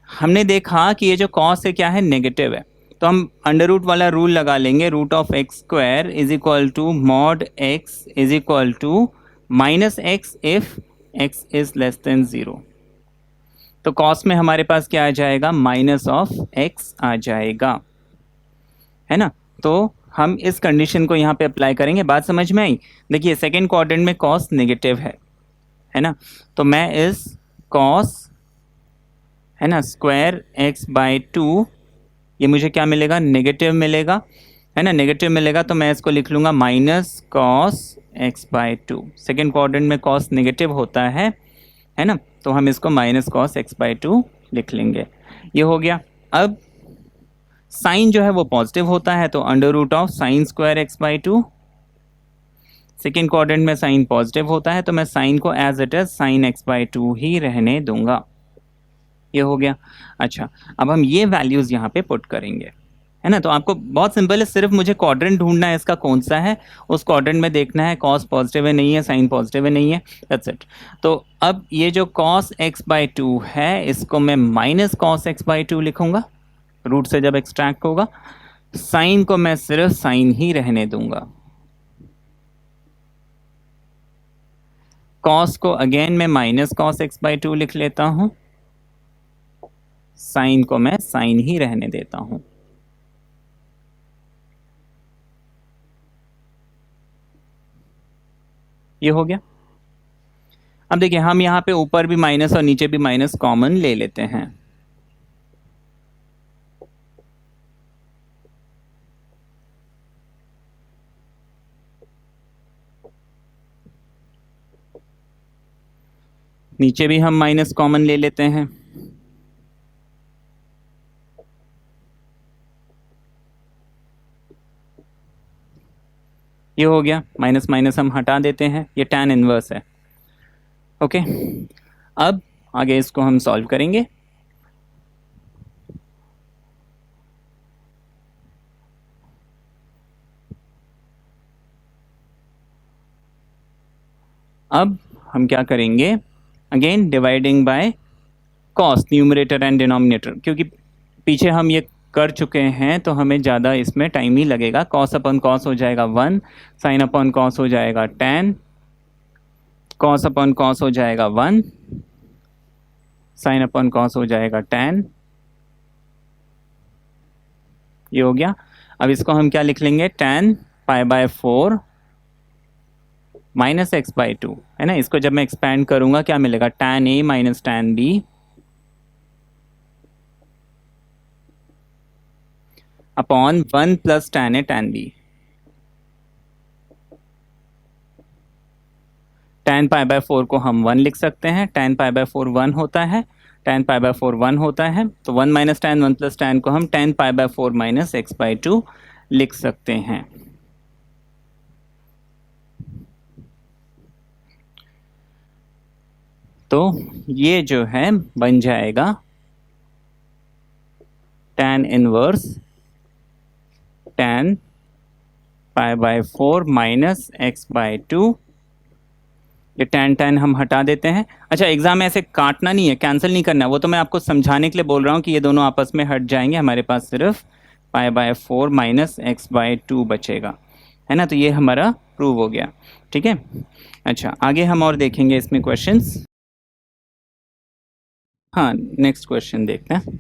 Speaker 1: हमने देखा कि ये जो कॉस है क्या है, नेगेटिव है, तो हम अंडर रूट वाला रूल लगा लेंगे, root of x square is equal to mod x is equal to minus x if x is less than 0। तो कॉस में हमारे पास क्या आ जाएगा, माइनस ऑफ एक्स आ जाएगा, है ना। तो हम इस कंडीशन को यहाँ पे अप्लाई करेंगे। बात समझ में आई। देखिए सेकेंड क्वाड्रेंट में कॉस नेगेटिव है ना, तो मैं इस कॉस है ना स्क्वायर एक्स बाय 2, ये मुझे क्या मिलेगा, नेगेटिव मिलेगा, है ना, नेगेटिव मिलेगा। तो मैं इसको लिख लूँगा minus cos x by 2। Second quadrant में कॉस नेगेटिव होता है ना, तो हम इसको माइनस कॉस एक्स बाय 2 लिख लेंगे। ये हो गया। अब साइन जो है वो पॉजिटिव होता है, तो under root of sine square x by 2। Second quadrant में साइन पॉजिटिव होता है, तो मैं साइन को as it is sine x by 2 ही रहने दूंगा। ये हो गया। अच्छा अब हम ये वैल्यूज यहाँ पे पुट करेंगे, है ना। तो आपको बहुत सिंपल है, सिर्फ मुझे क्वाड्रेंट ढूंढना है इसका कौन सा है, उस क्वाड्रेंट में देखना है कॉस पॉजिटिव है नहीं है, साइन पॉजिटिव है नहीं है, दैट्स इट। तो अब ये जो कॉस एक्स बाय 2 है इसको मैं माइनस कॉस एक्स बाय 2 लिखूंगा, रूट से जब एक्सट्रैक्ट होगा। साइन को मैं सिर्फ साइन ही रहने दूंगा। कॉस को अगेन मैं माइनस कॉस एक्स बाय 2 लिख लेता हूं, साइन को मैं साइन ही रहने देता हूं। ये हो गया। अब देखिए हम यहां पे ऊपर भी माइनस और नीचे भी माइनस कॉमन ले लेते हैं। नीचे भी हम माइनस कॉमन ले लेते हैं। ये हो गया, माइनस माइनस हम हटा देते हैं, ये tan इनवर्स है। ओके अब आगे इसको हम सॉल्व करेंगे। अब हम क्या करेंगे, again dividing by cos numerator and denominator, क्योंकि पीछे हम ये कर चुके हैं तो हमें ज़्यादा इसमें टाइम ही लगेगा। कॉस अपॉन कॉस हो जाएगा 1, साइन अपॉन कॉस हो जाएगा 10, कॉस अपॉन कॉस हो जाएगा 1, साइन अपॉन कॉस हो जाएगा 10। ये हो गया। अब इसको हम क्या लिख लेंगे, tan pi by 4 minus x by to है ना, इसको जब मैं एक्सपैंड करूंगा क्या मिलेगा, tan a minus tan b upon 1 plus tan a tan b। tan pi by 4 को हम 1 लिख सकते हैं, tan पाई बाय 4 1 होता है, tan पाई बाय 4 1 होता है, तो 1 माइनस tan 1 प्लस tan को हम tan pi by 4 minus x by to लिख सकते हैं। तो ये जो है बन जाएगा tan inverse tan pi by 4 minus x by two. ये tan हम हटा देते हैं। अच्छा, एग्जाम में ऐसे काटना नहीं है, कैंसिल नहीं करना है, वो तो मैं आपको समझाने के लिए बोल रहा हूँ कि ये दोनों आपस में हट जाएंगे, हमारे पास सिर्फ pi by 4 minus x by to बचेगा, है ना। तो ये हमारा प्रूव हो गया, ठीक है। अच्छा, आगे हम और देखेंगे इसमें क्वेश्चंस। हाँ, नेक्स्ट क्वेश्चन देखते हैं।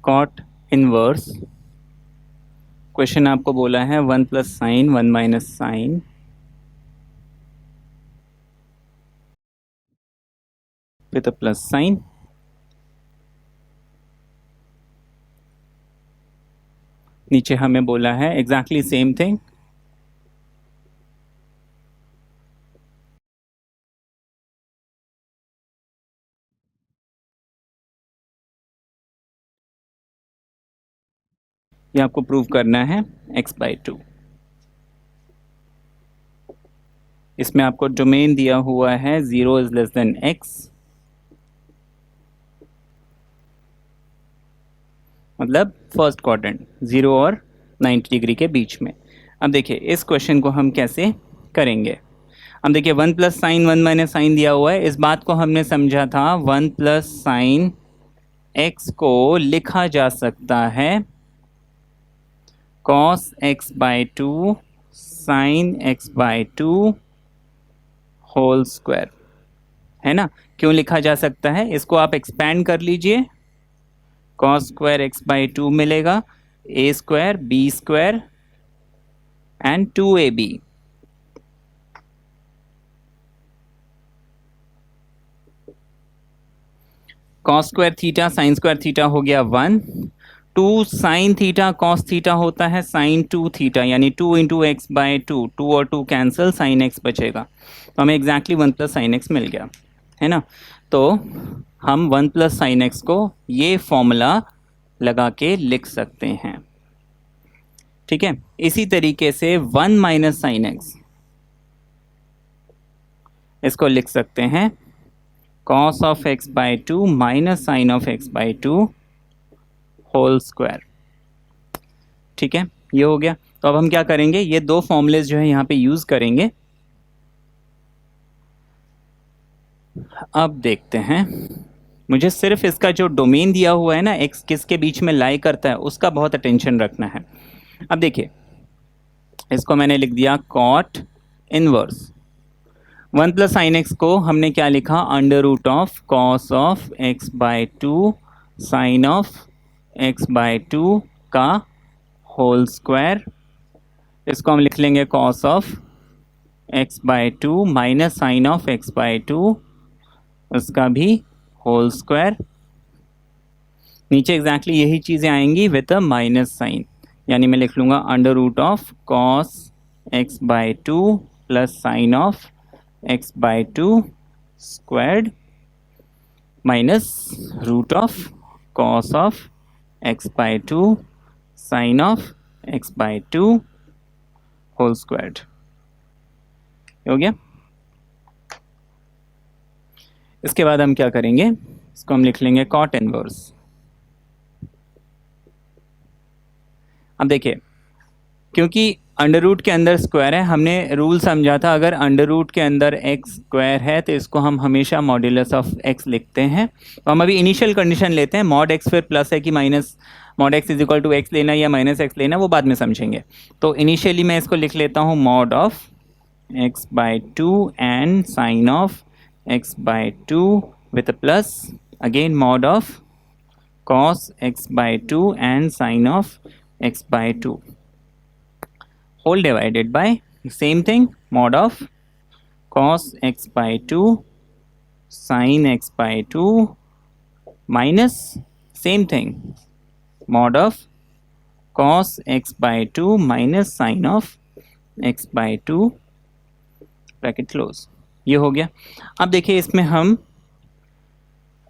Speaker 1: कॉट इनवर्स, क्वेश्चन आपको बोला है 1 plus sine 1 minus sine with a plus sign. नीचे हमें बोला है एग्जैक्टली सेम थिंग, ये आपको प्रूव करना है x बाई टू। इसमें आपको डोमेन दिया हुआ है 0 इज लेस देन x, मतलब फर्स्ट क्वाड्रेंट 0 और 90 डिग्री के बीच में। अब देखिए इस क्वेश्चन को हम कैसे करेंगे। अब देखिए 1 प्लस साइन 1 माइनस साइन दिया हुआ है, इस बात को हमने समझा था 1 प्लस साइन x को लिखा जा सकता है cos x by two sine x by two whole square, है ना। क्यों लिखा जा सकता है, इसको आप एक्सपैंड कर लीजिए, cos square x by to मिलेगा, a square b square and 2ab। cos square theta sine square theta हो गया 1, 2 साइन थीटा cos थीटा होता है साइन 2 थीटा, यानी 2 इंटू एक्स बाई टू, 2 और 2 कैंसिल, साइन एक्स बचेगा, तो हमें एग्जैक्टली 1 प्लस साइन एक्स मिल गया, है ना। तो हम 1 प्लस साइन एक्स को ये फॉर्मूला लगा के लिख सकते हैं, ठीक है। इसी तरीके से 1 माइनस साइन एक्स, इसको लिख सकते हैं cos of x by two minus sine of x by two whole square, ठीक है। ये हो गया। तो अब हम क्या करेंगे, ये दो फॉर्मूलेज जो है यहाँ पे यूज करेंगे। अब देखते हैं, मुझे सिर्फ इसका जो डोमेन दिया हुआ है ना x किसके बीच में लाई करता है उसका बहुत अटेंशन रखना है। अब देखिए इसको मैंने लिख दिया cot inverse 1 plus sine x को हमने क्या लिखा, under root of cos of x by two sine of x by two का होल स्क्वायर। इसको हम लिख लेंगे cos of x by two minus sine of x by two, उसका भी होल स्क्वायर। नीचे एग्जैक्टली यही चीज़ें आएंगी विद अ माइनस साइन, यानी मैं लिख लूँगा under root of cos x by two plus sine of x by two squared minus root of cos of x by two sine of x by two whole squared. हो गया। इसके बाद हम क्या करेंगे, इसको हम लिख लेंगे कॉट इनवर्स। अब देखिए क्योंकि अंडर रूट के अंदर स्क्वायर है, हमने रूल समझा था अगर अंडर रूट के अंदर एक्स स्क्वायर है तो इसको हम हमेशा मॉड्यूलस ऑफ एक्स लिखते हैं। तो हम अभी इनिशियल कंडीशन लेते हैं, मॉड एक्स फिर प्लस है कि minus, mod x is equal to x लेना या माइनस एक्स लेना वो बाद में समझेंगे। तो इनिशियली मैं इसको लिख लेता हूँ mod of x by two and sine of x by two with plus again mod of cos x by two and sine of x by 2 whole divided by same thing mod of cos x by two sine x by two minus same thing mod of cos x by two minus sine of x by two bracket close. ये हो गया। अब देखिए इसमें हम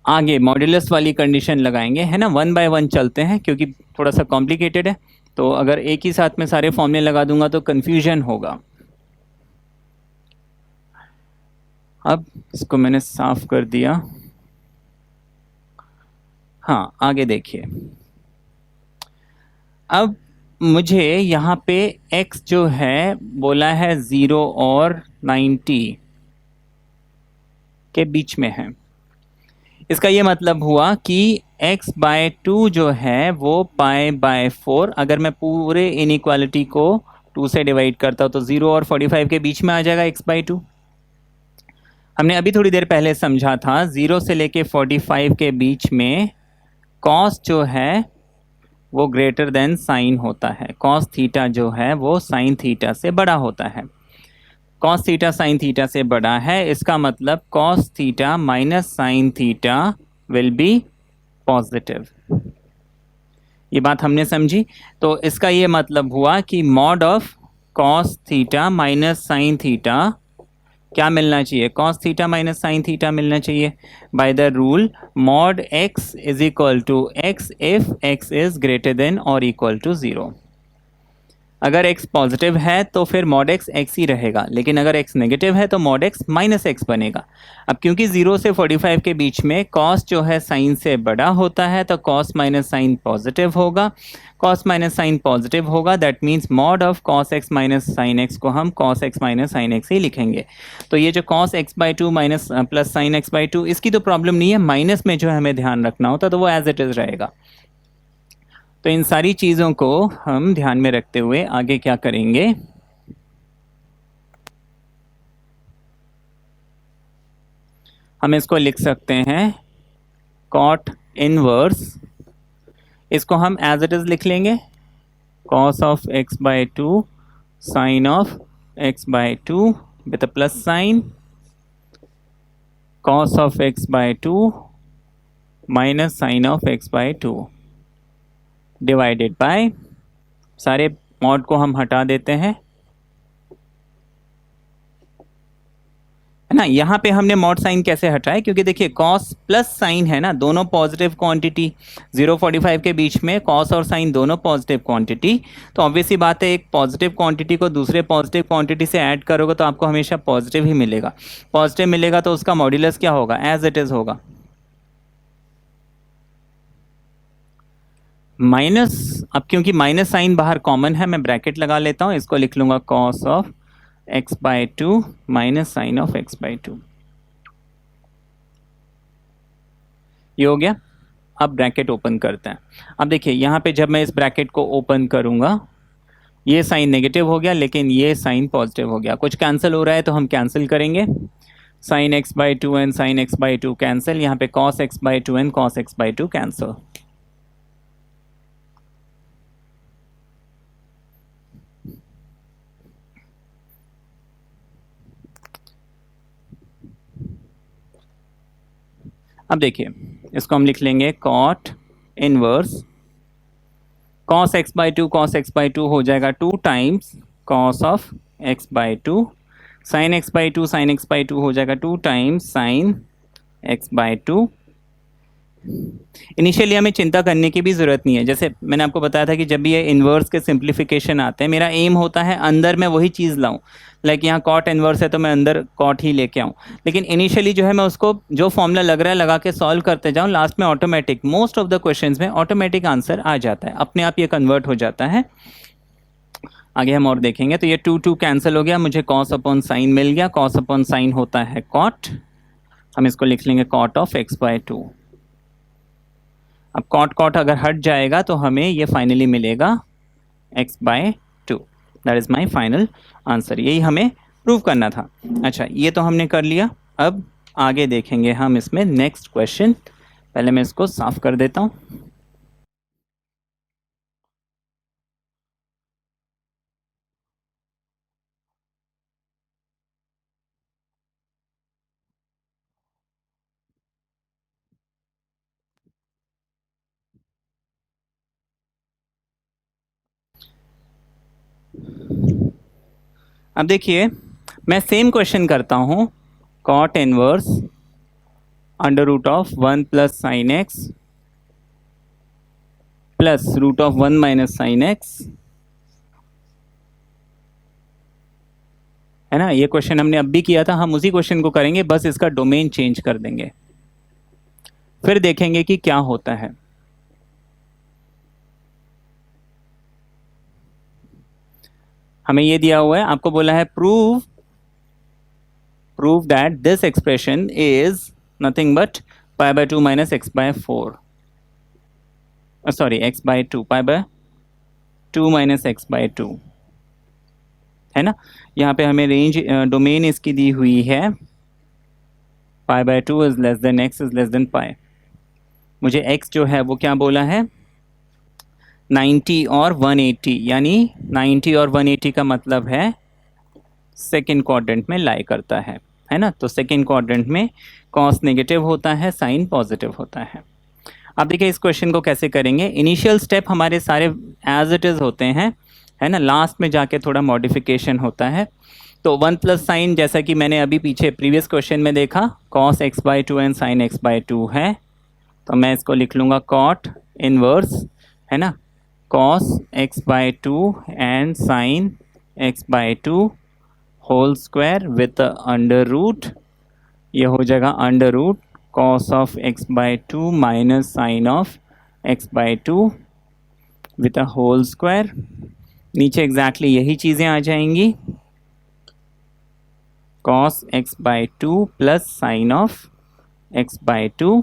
Speaker 1: आगे modulus वाली condition लगाएंगे, है ना। 1 बाय 1 चलते हैं क्योंकि थोड़ा सा कॉम्प्लिकेटेड है, तो अगर एक ही साथ में सारे फॉर्मूले लगा दूंगा तो कंफ्यूजन होगा। अब इसको मैंने साफ कर दिया। हाँ, आगे देखिए। अब मुझे यहाँ पे x जो है बोला है 0 और 90 के बीच में है। इसका ये मतलब हुआ कि x बाय टू जो है वो पाई बाय 4, अगर मैं पूरे इनइक्वालिटी को 2 से डिवाइड करता हूँ तो 0 और 45 के बीच में आ जाएगा x बाय टू। हमने अभी थोड़ी देर पहले समझा था 0 से लेके 45 के बीच में cos जो है वो ग्रेटर देन साइन होता है। cos थीटा जो है वो साइन थीटा से बड़ा होता है। cos थीटा साइन थीटा से बड़ा है, इसका मतलब cos theta minus sine theta will be positive. ये बात हमने समझी। तो इसका ये मतलब हुआ कि mod of cos theta minus sine theta क्या मिलना चाहिए, cos theta minus sine theta मिलना चाहिए by the rule mod x is equal to x if x is greater than और इक्वल टू 0। अगर x पॉजिटिव है तो फिर मॉड x x ही रहेगा, लेकिन अगर x नेगेटिव है तो मॉड x माइनस x बनेगा। अब क्योंकि 0 से 45 के बीच में cos जो है साइन से बड़ा होता है तो cos माइनस साइन पॉजिटिव होगा। cos माइनस साइन पॉजिटिव होगा, that means mod of cos x minus sine x को हम cos x minus sine x ही लिखेंगे। तो ये जो cos x by two minus plus sine x by two, इसकी तो प्रॉब्लम नहीं है, माइनस में जो हमें ध्यान रखना होता तो वो एज इट इज रहेगा। तो इन सारी चीज़ों को हम ध्यान में रखते हुए आगे क्या करेंगे, हम इसको लिख सकते हैं cot इनवर्स, इसको हम एज इट इज लिख लेंगे cos of x by two sine of x by two with plus sine cos of x by two minus sine of x by two divided by, सारे mod को हम हटा देते हैं, है ना। यहाँ पे हमने मॉड साइन कैसे हटाए, क्योंकि देखिए cos प्लस साइन है ना, दोनों पॉजिटिव क्वांटिटी, 0-45 के बीच में cos और साइन दोनों पॉजिटिव क्वांटिटी, तो ऑब्वियसली बात है एक पॉजिटिव क्वांटिटी को दूसरे पॉजिटिव क्वांटिटी से ऐड करोगे तो आपको हमेशा पॉजिटिव ही मिलेगा। पॉजिटिव मिलेगा तो उसका मॉड्यूलस क्या होगा, एज इट इज होगा। माइनस, अब क्योंकि माइनस साइन बाहर कॉमन है मैं ब्रैकेट लगा लेता हूं, इसको लिख लूंगा cos of x by two minus sine of x by two. ये हो गया। अब ब्रैकेट ओपन करते हैं। अब देखिए यहाँ पे जब मैं इस ब्रैकेट को ओपन करूंगा ये साइन नेगेटिव हो गया लेकिन ये साइन पॉजिटिव हो गया, कुछ कैंसिल हो रहा है तो हम कैंसिल करेंगे। Sine x by two and sine x by two cancel, यहाँ पे cos x by two and cos x by two cancel. अब देखिए इसको हम लिख लेंगे cot inverse cos x by two cos x by two हो जाएगा 2 times cos of x by two, sine x by two sine x by two हो जाएगा 2 times sine x by two. Initially हमें चिंता करने की भी ज़रूरत नहीं है, जैसे मैंने आपको बताया था कि जब भी ये इन्वर्स के सिंप्लीफिकेशन आते हैं मेरा एम होता है अंदर मैं वही चीज़ लाऊं, लाइक यहाँ कॉट इन्वर्स है तो मैं अंदर कॉट ही लेके आऊँ, लेकिन इनिशियली जो है मैं उसको जो फॉर्मूला लग रहा है लगा के सॉल्व करते जाऊँ, लास्ट में automatic most of the questions में ऑटोमेटिक आंसर आ जाता है, अपने आप ये कन्वर्ट हो जाता है। आगे हम और देखेंगे। तो ये 2 कैंसिल हो गया, मुझे कॉस अपॉन साइन मिल गया, कॉस अपॉन साइन होता है कॉट, हम इसको लिख लेंगे cot of x by two. अब कॉट कॉट अगर हट जाएगा तो हमें ये फाइनली मिलेगा x by two, that is my final answer. यही हमें प्रूव करना था। अच्छा ये तो हमने कर लिया, अब आगे देखेंगे हम इसमें नेक्स्ट क्वेश्चन। पहले मैं इसको साफ कर देता हूँ। अब देखिए मैं सेम क्वेश्चन करता हूँ, cot inverse under root of 1 plus sine x plus root of 1 minus sine x, है ना। ये क्वेश्चन हमने अब भी किया था, हम उसी क्वेश्चन को करेंगे, बस इसका डोमेन चेंज कर देंगे, फिर देखेंगे कि क्या होता है। हमें ये दिया हुआ है, आपको बोला है prove that this expression is nothing but pi by 2 minus x by 4, sorry x by 2, pi by 2 minus x by 2, है ना। यहाँ पे हमें रेंज डोमेन इसकी दी हुई है, pi by 2 is less than x is less than pi. मुझे एक्स जो है वो क्या बोला है, 90 और 180, यानी 90 और 180 का मतलब है सेकेंड क्वाड्रेंट में लाई करता है ना। तो सेकेंड क्वाड्रेंट में कॉस नेगेटिव होता है, साइन पॉजिटिव होता है। अब देखिए इस क्वेश्चन को कैसे करेंगे। इनिशियल स्टेप हमारे सारे एज इट इज होते हैं, है ना, लास्ट में जाके थोड़ा मॉडिफिकेशन होता है। तो 1 प्लस साइन, जैसा कि मैंने अभी पीछे प्रीवियस क्वेश्चन में देखा, cos x by 2 and sine x by 2 है, तो मैं इसको लिख लूँगा कॉट इनवर्स, है ना, cos x by 2 and sine x by 2 whole square with under root, ये हो जाएगा under root cos of x by 2 minus sine of x by 2 with a whole square. नीचे एग्जैक्टली यही चीज़ें आ जाएंगी, cos x by 2 plus sine of x by 2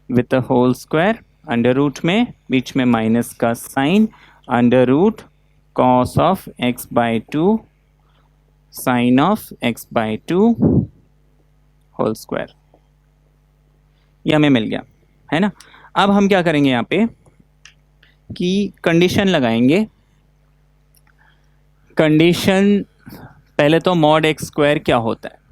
Speaker 1: with a whole square, under root में बीच में माइनस का sign, under root cos of x by 2 sine of x by 2 whole square, ये हमें मिल गया, है ना। अब हम क्या करेंगे यहाँ पे कि कंडीशन लगाएंगे। कंडीशन पहले तो मॉड एक्स स्क्वायर क्या होता है।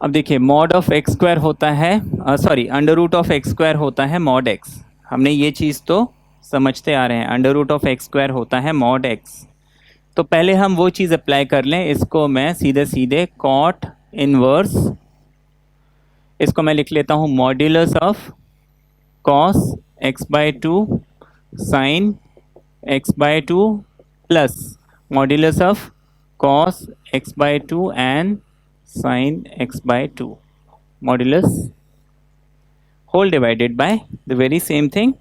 Speaker 1: अब देखिए मॉड ऑफ एक्स स्क्वायर होता है, sorry under root of x square होता है मॉड एक्स, हमने ये चीज़ तो समझते आ रहे हैं। Under root of x square होता है मॉड एक्स, तो पहले हम वो चीज़ अप्लाई कर लें। इसको मैं सीधे सीधे कॉट इनवर्स, इसको मैं लिख लेता हूँ modulus of cos x by 2 sine x by 2 plus modulus of cos x by 2 and sine x by 2 modulus whole divided by the very same thing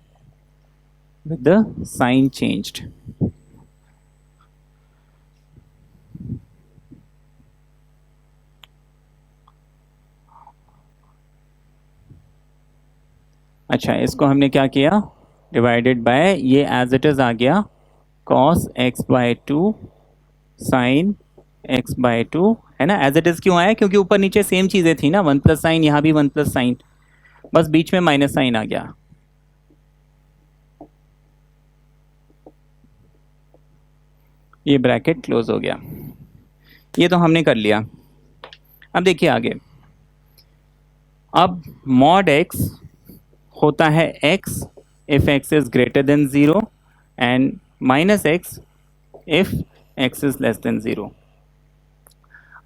Speaker 1: with the sign changed. अच्छा, इसको हमने क्या किया, डिवाइडेड बाय, ये as it is आ गया cos x by 2 sine x by 2, है ना। एज इट इज़ क्यों आया, क्योंकि ऊपर नीचे सेम चीज़ें थी ना, 1 प्लस साइन, यहाँ भी 1 प्लस साइन, बस बीच में माइनस साइन आ गया। ये ब्रैकेट क्लोज हो गया, ये तो हमने कर लिया। अब देखिए आगे, अब मॉड एक्स होता है x if x is greater than 0 and minus x if x is less than 0।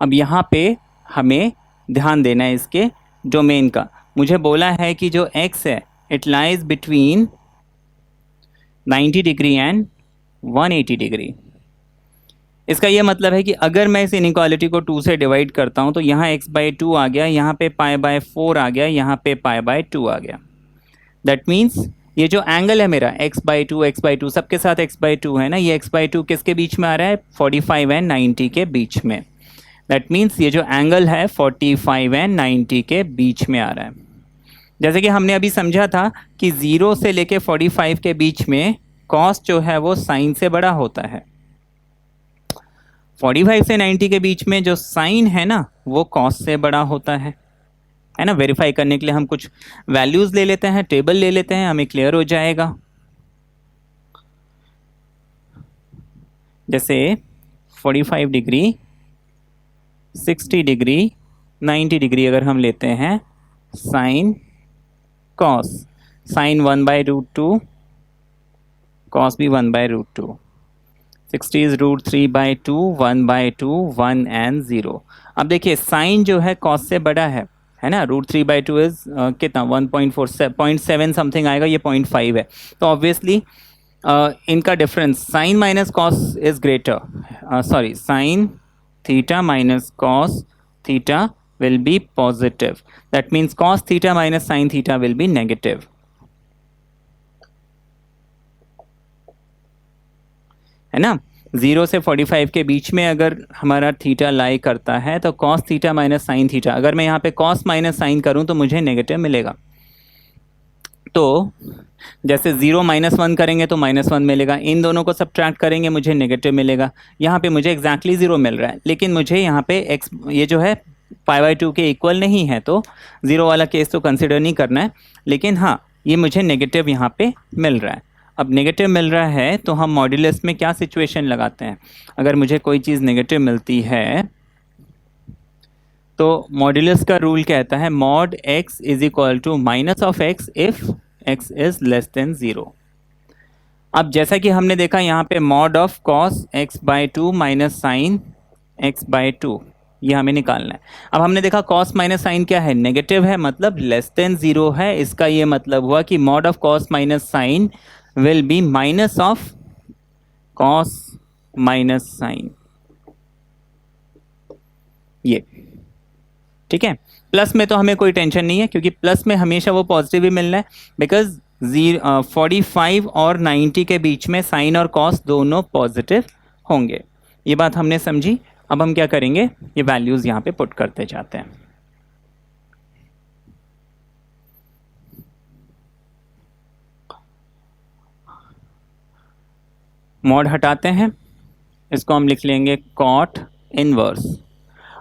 Speaker 1: अब यहाँ पे हमें ध्यान देना है इसके डोमेन का। मुझे बोला है कि जो x है it lies between 90 degree and 180 degree. इसका ये मतलब है कि अगर मैं इस इनइक्वालिटी को 2 से डिवाइड करता हूँ तो यहाँ x बाय 2 आ गया, यहाँ पे पाई बाय 4 आ गया, यहाँ पे पाई बाय 2 आ गया। दैट मीन्स ये जो एंगल है मेरा x बाय 2 सबके साथ x बाय 2 है ना, ये x बाय 2 किसके बीच में आ रहा है, 45 एंड 90 के बीच में। दैट मीन्स ये जो एंगल है 45 एंड 90 के बीच में आ रहा है। जैसे कि हमने अभी समझा था कि 0 से लेके 45 के बीच में कॉस जो है वो साइन से बड़ा होता है। 45 से 90 के बीच में जो साइन है ना वो कॉस से बड़ा होता है ना। वेरीफाई करने के लिए हम कुछ वैल्यूज ले लेते हैं, टेबल ले लेते हैं, हमें क्लियर हो जाएगा। जैसे 45 डिग्री, 60 डिग्री, 90 डिग्री अगर हम लेते हैं, sine cos, sine 1 by root 2, cos भी 1 बाय रूट 2। 60 is √3/2, 1/2, 1 and 0। अब देखिए साइन जो है कॉस से बड़ा है ना। √3/2 इज कितना 1.47 समथिंग आएगा, ये 0.5 है। तो ऑब्वियसली इनका difference sine minus cos is greater, sorry sine theta minus cos theta will be positive. That means cos theta minus sin theta will be negative. है ना। 0 से 45 के बीच में अगर हमारा थीटा लाई करता है तो cos theta minus sine theta, अगर मैं यहाँ पे cos माइनस साइन करूँ तो मुझे नेगेटिव मिलेगा। तो जैसे 0 -1 करेंगे तो -1 मिलेगा, इन दोनों को सब्ट्रैक्ट करेंगे मुझे नेगेटिव मिलेगा। यहाँ पे मुझे एग्जैक्टली 0 मिल रहा है, लेकिन मुझे यहाँ पे x ये जो है π/2 के इक्वल नहीं है, तो 0 वाला केस तो कंसिडर नहीं करना है। लेकिन हाँ, ये मुझे नेगेटिव यहाँ पे मिल रहा है। अब नेगेटिव मिल रहा है तो हम मॉड्यूलस में क्या सिचुएशन लगाते हैं। अगर मुझे कोई चीज़ नेगेटिव मिलती है तो मॉड्यूलस का रूल कहता है mod x is equal to minus of x if x is less than 0। अब जैसा कि हमने देखा यहाँ पे mod of cos x/2 minus sine x/2, ये हमें निकालना है। अब हमने देखा cos माइनस साइन क्या है, नेगेटिव है, मतलब लेस देन 0 है। इसका ये मतलब हुआ कि mod of cos minus sine will be minus of cos minus sine, ये ठीक है। प्लस में तो हमें कोई टेंशन नहीं है, क्योंकि प्लस में हमेशा वो पॉजिटिव ही मिलना है, बिकॉज 45 और 90 के बीच में साइन और कॉस दोनों पॉजिटिव होंगे। ये बात हमने समझी। अब हम क्या करेंगे, ये वैल्यूज यहाँ पे पुट करते जाते हैं। मॉड हटाते हैं, इसको हम लिख लेंगे कॉट इनवर्स।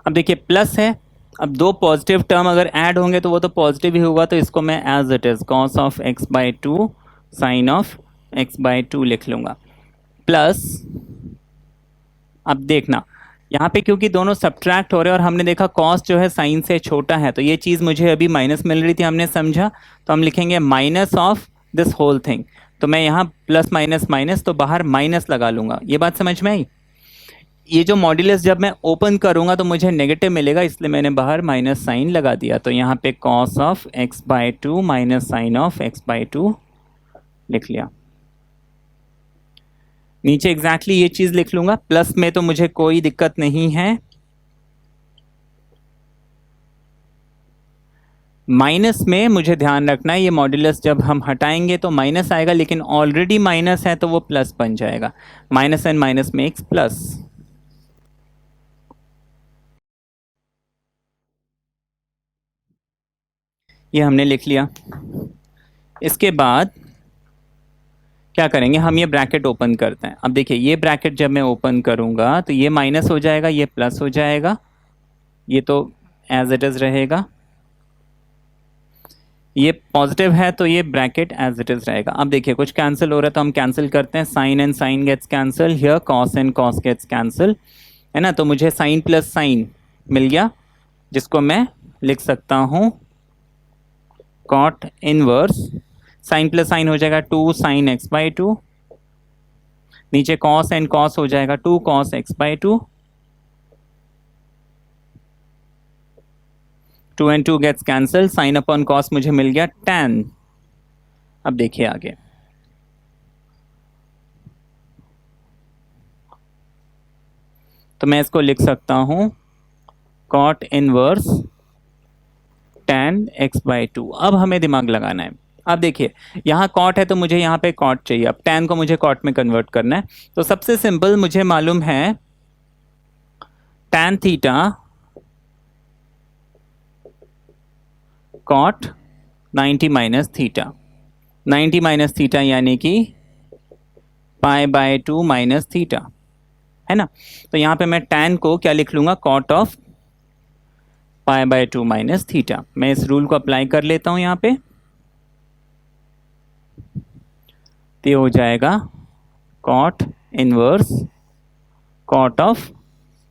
Speaker 1: अब देखिए प्लस है, अब दो पॉजिटिव टर्म अगर ऐड होंगे तो वो तो पॉजिटिव ही होगा, तो इसको मैं as it is cos of x/2 sine of x/2 लिख लूँगा। प्लस अब देखना यहाँ पे क्योंकि दोनों सब्ट्रैक्ट हो रहे हैं और हमने देखा कॉस जो है साइन से छोटा है, तो ये चीज़ मुझे अभी माइनस मिल रही थी, हमने समझा, तो हम लिखेंगे minus of this whole thing. तो मैं यहाँ प्लस माइनस माइनस, तो बाहर माइनस लगा लूँगा। ये बात समझ में आई। ये जो मॉड्यूलस जब मैं ओपन करूँगा तो मुझे नेगेटिव मिलेगा, इसलिए मैंने बाहर माइनस साइन लगा दिया। तो यहाँ पे cos of x/2 minus sine of x/2 लिख लिया। नीचे एग्जैक्टली ये चीज़ लिख लूँगा। प्लस में तो मुझे कोई दिक्कत नहीं है, माइनस में मुझे ध्यान रखना है, ये मॉड्यूलस जब हम हटाएंगे तो माइनस आएगा, लेकिन ऑलरेडी माइनस है तो वो प्लस बन जाएगा। Minus and minus makes plus. ये हमने लिख लिया। इसके बाद क्या करेंगे, हम ये ब्रैकेट ओपन करते हैं। अब देखिए ये ब्रैकेट जब मैं ओपन करूंगा तो ये माइनस हो जाएगा, ये प्लस हो जाएगा, ये तो एज इट इज रहेगा। ये पॉजिटिव है तो ये ब्रैकेट एज इट इज रहेगा। अब देखिए कुछ कैंसिल हो रहा है तो हम कैंसिल करते हैं। Sine and sine gets cancel, here cos and cos gets cancel, है ना। तो मुझे साइन प्लस साइन मिल गया, जिसको मैं लिख सकता हूँ cot inverse. Sine plus sine हो जाएगा 2 साइन x/2, नीचे कॉस एंड कॉस हो जाएगा 2 cos x/2, 2 and 2 gets cancel, sine upon cos मुझे मिल गया tan। अब देखिए आगे, तो मैं इसको लिख सकता हूं कॉट इनवर्स tan x/2। अब हमें दिमाग लगाना है। अब देखिए यहाँ कॉट है तो मुझे यहाँ पे कॉट चाहिए, अब tan को मुझे कॉट में कन्वर्ट करना है। तो सबसे सिंपल मुझे मालूम है tan theta cot 90 minus theta, 90 minus theta यानी कि π/2 माइनस थीटा, है ना। तो यहाँ पे मैं tan को क्या लिख लूँगा, कॉट ऑफ π/2 माइनस थीटा। मैं इस रूल को अप्लाई कर लेता हूँ यहाँ पे, तो ये हो जाएगा cot inverse cot of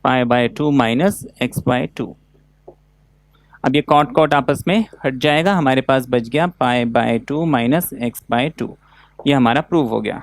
Speaker 1: π/2 minus x/2। अब ये कॉट कॉट आपस में हट जाएगा, हमारे पास बच गया π/2 माइनस x/2। ये हमारा प्रूव हो गया।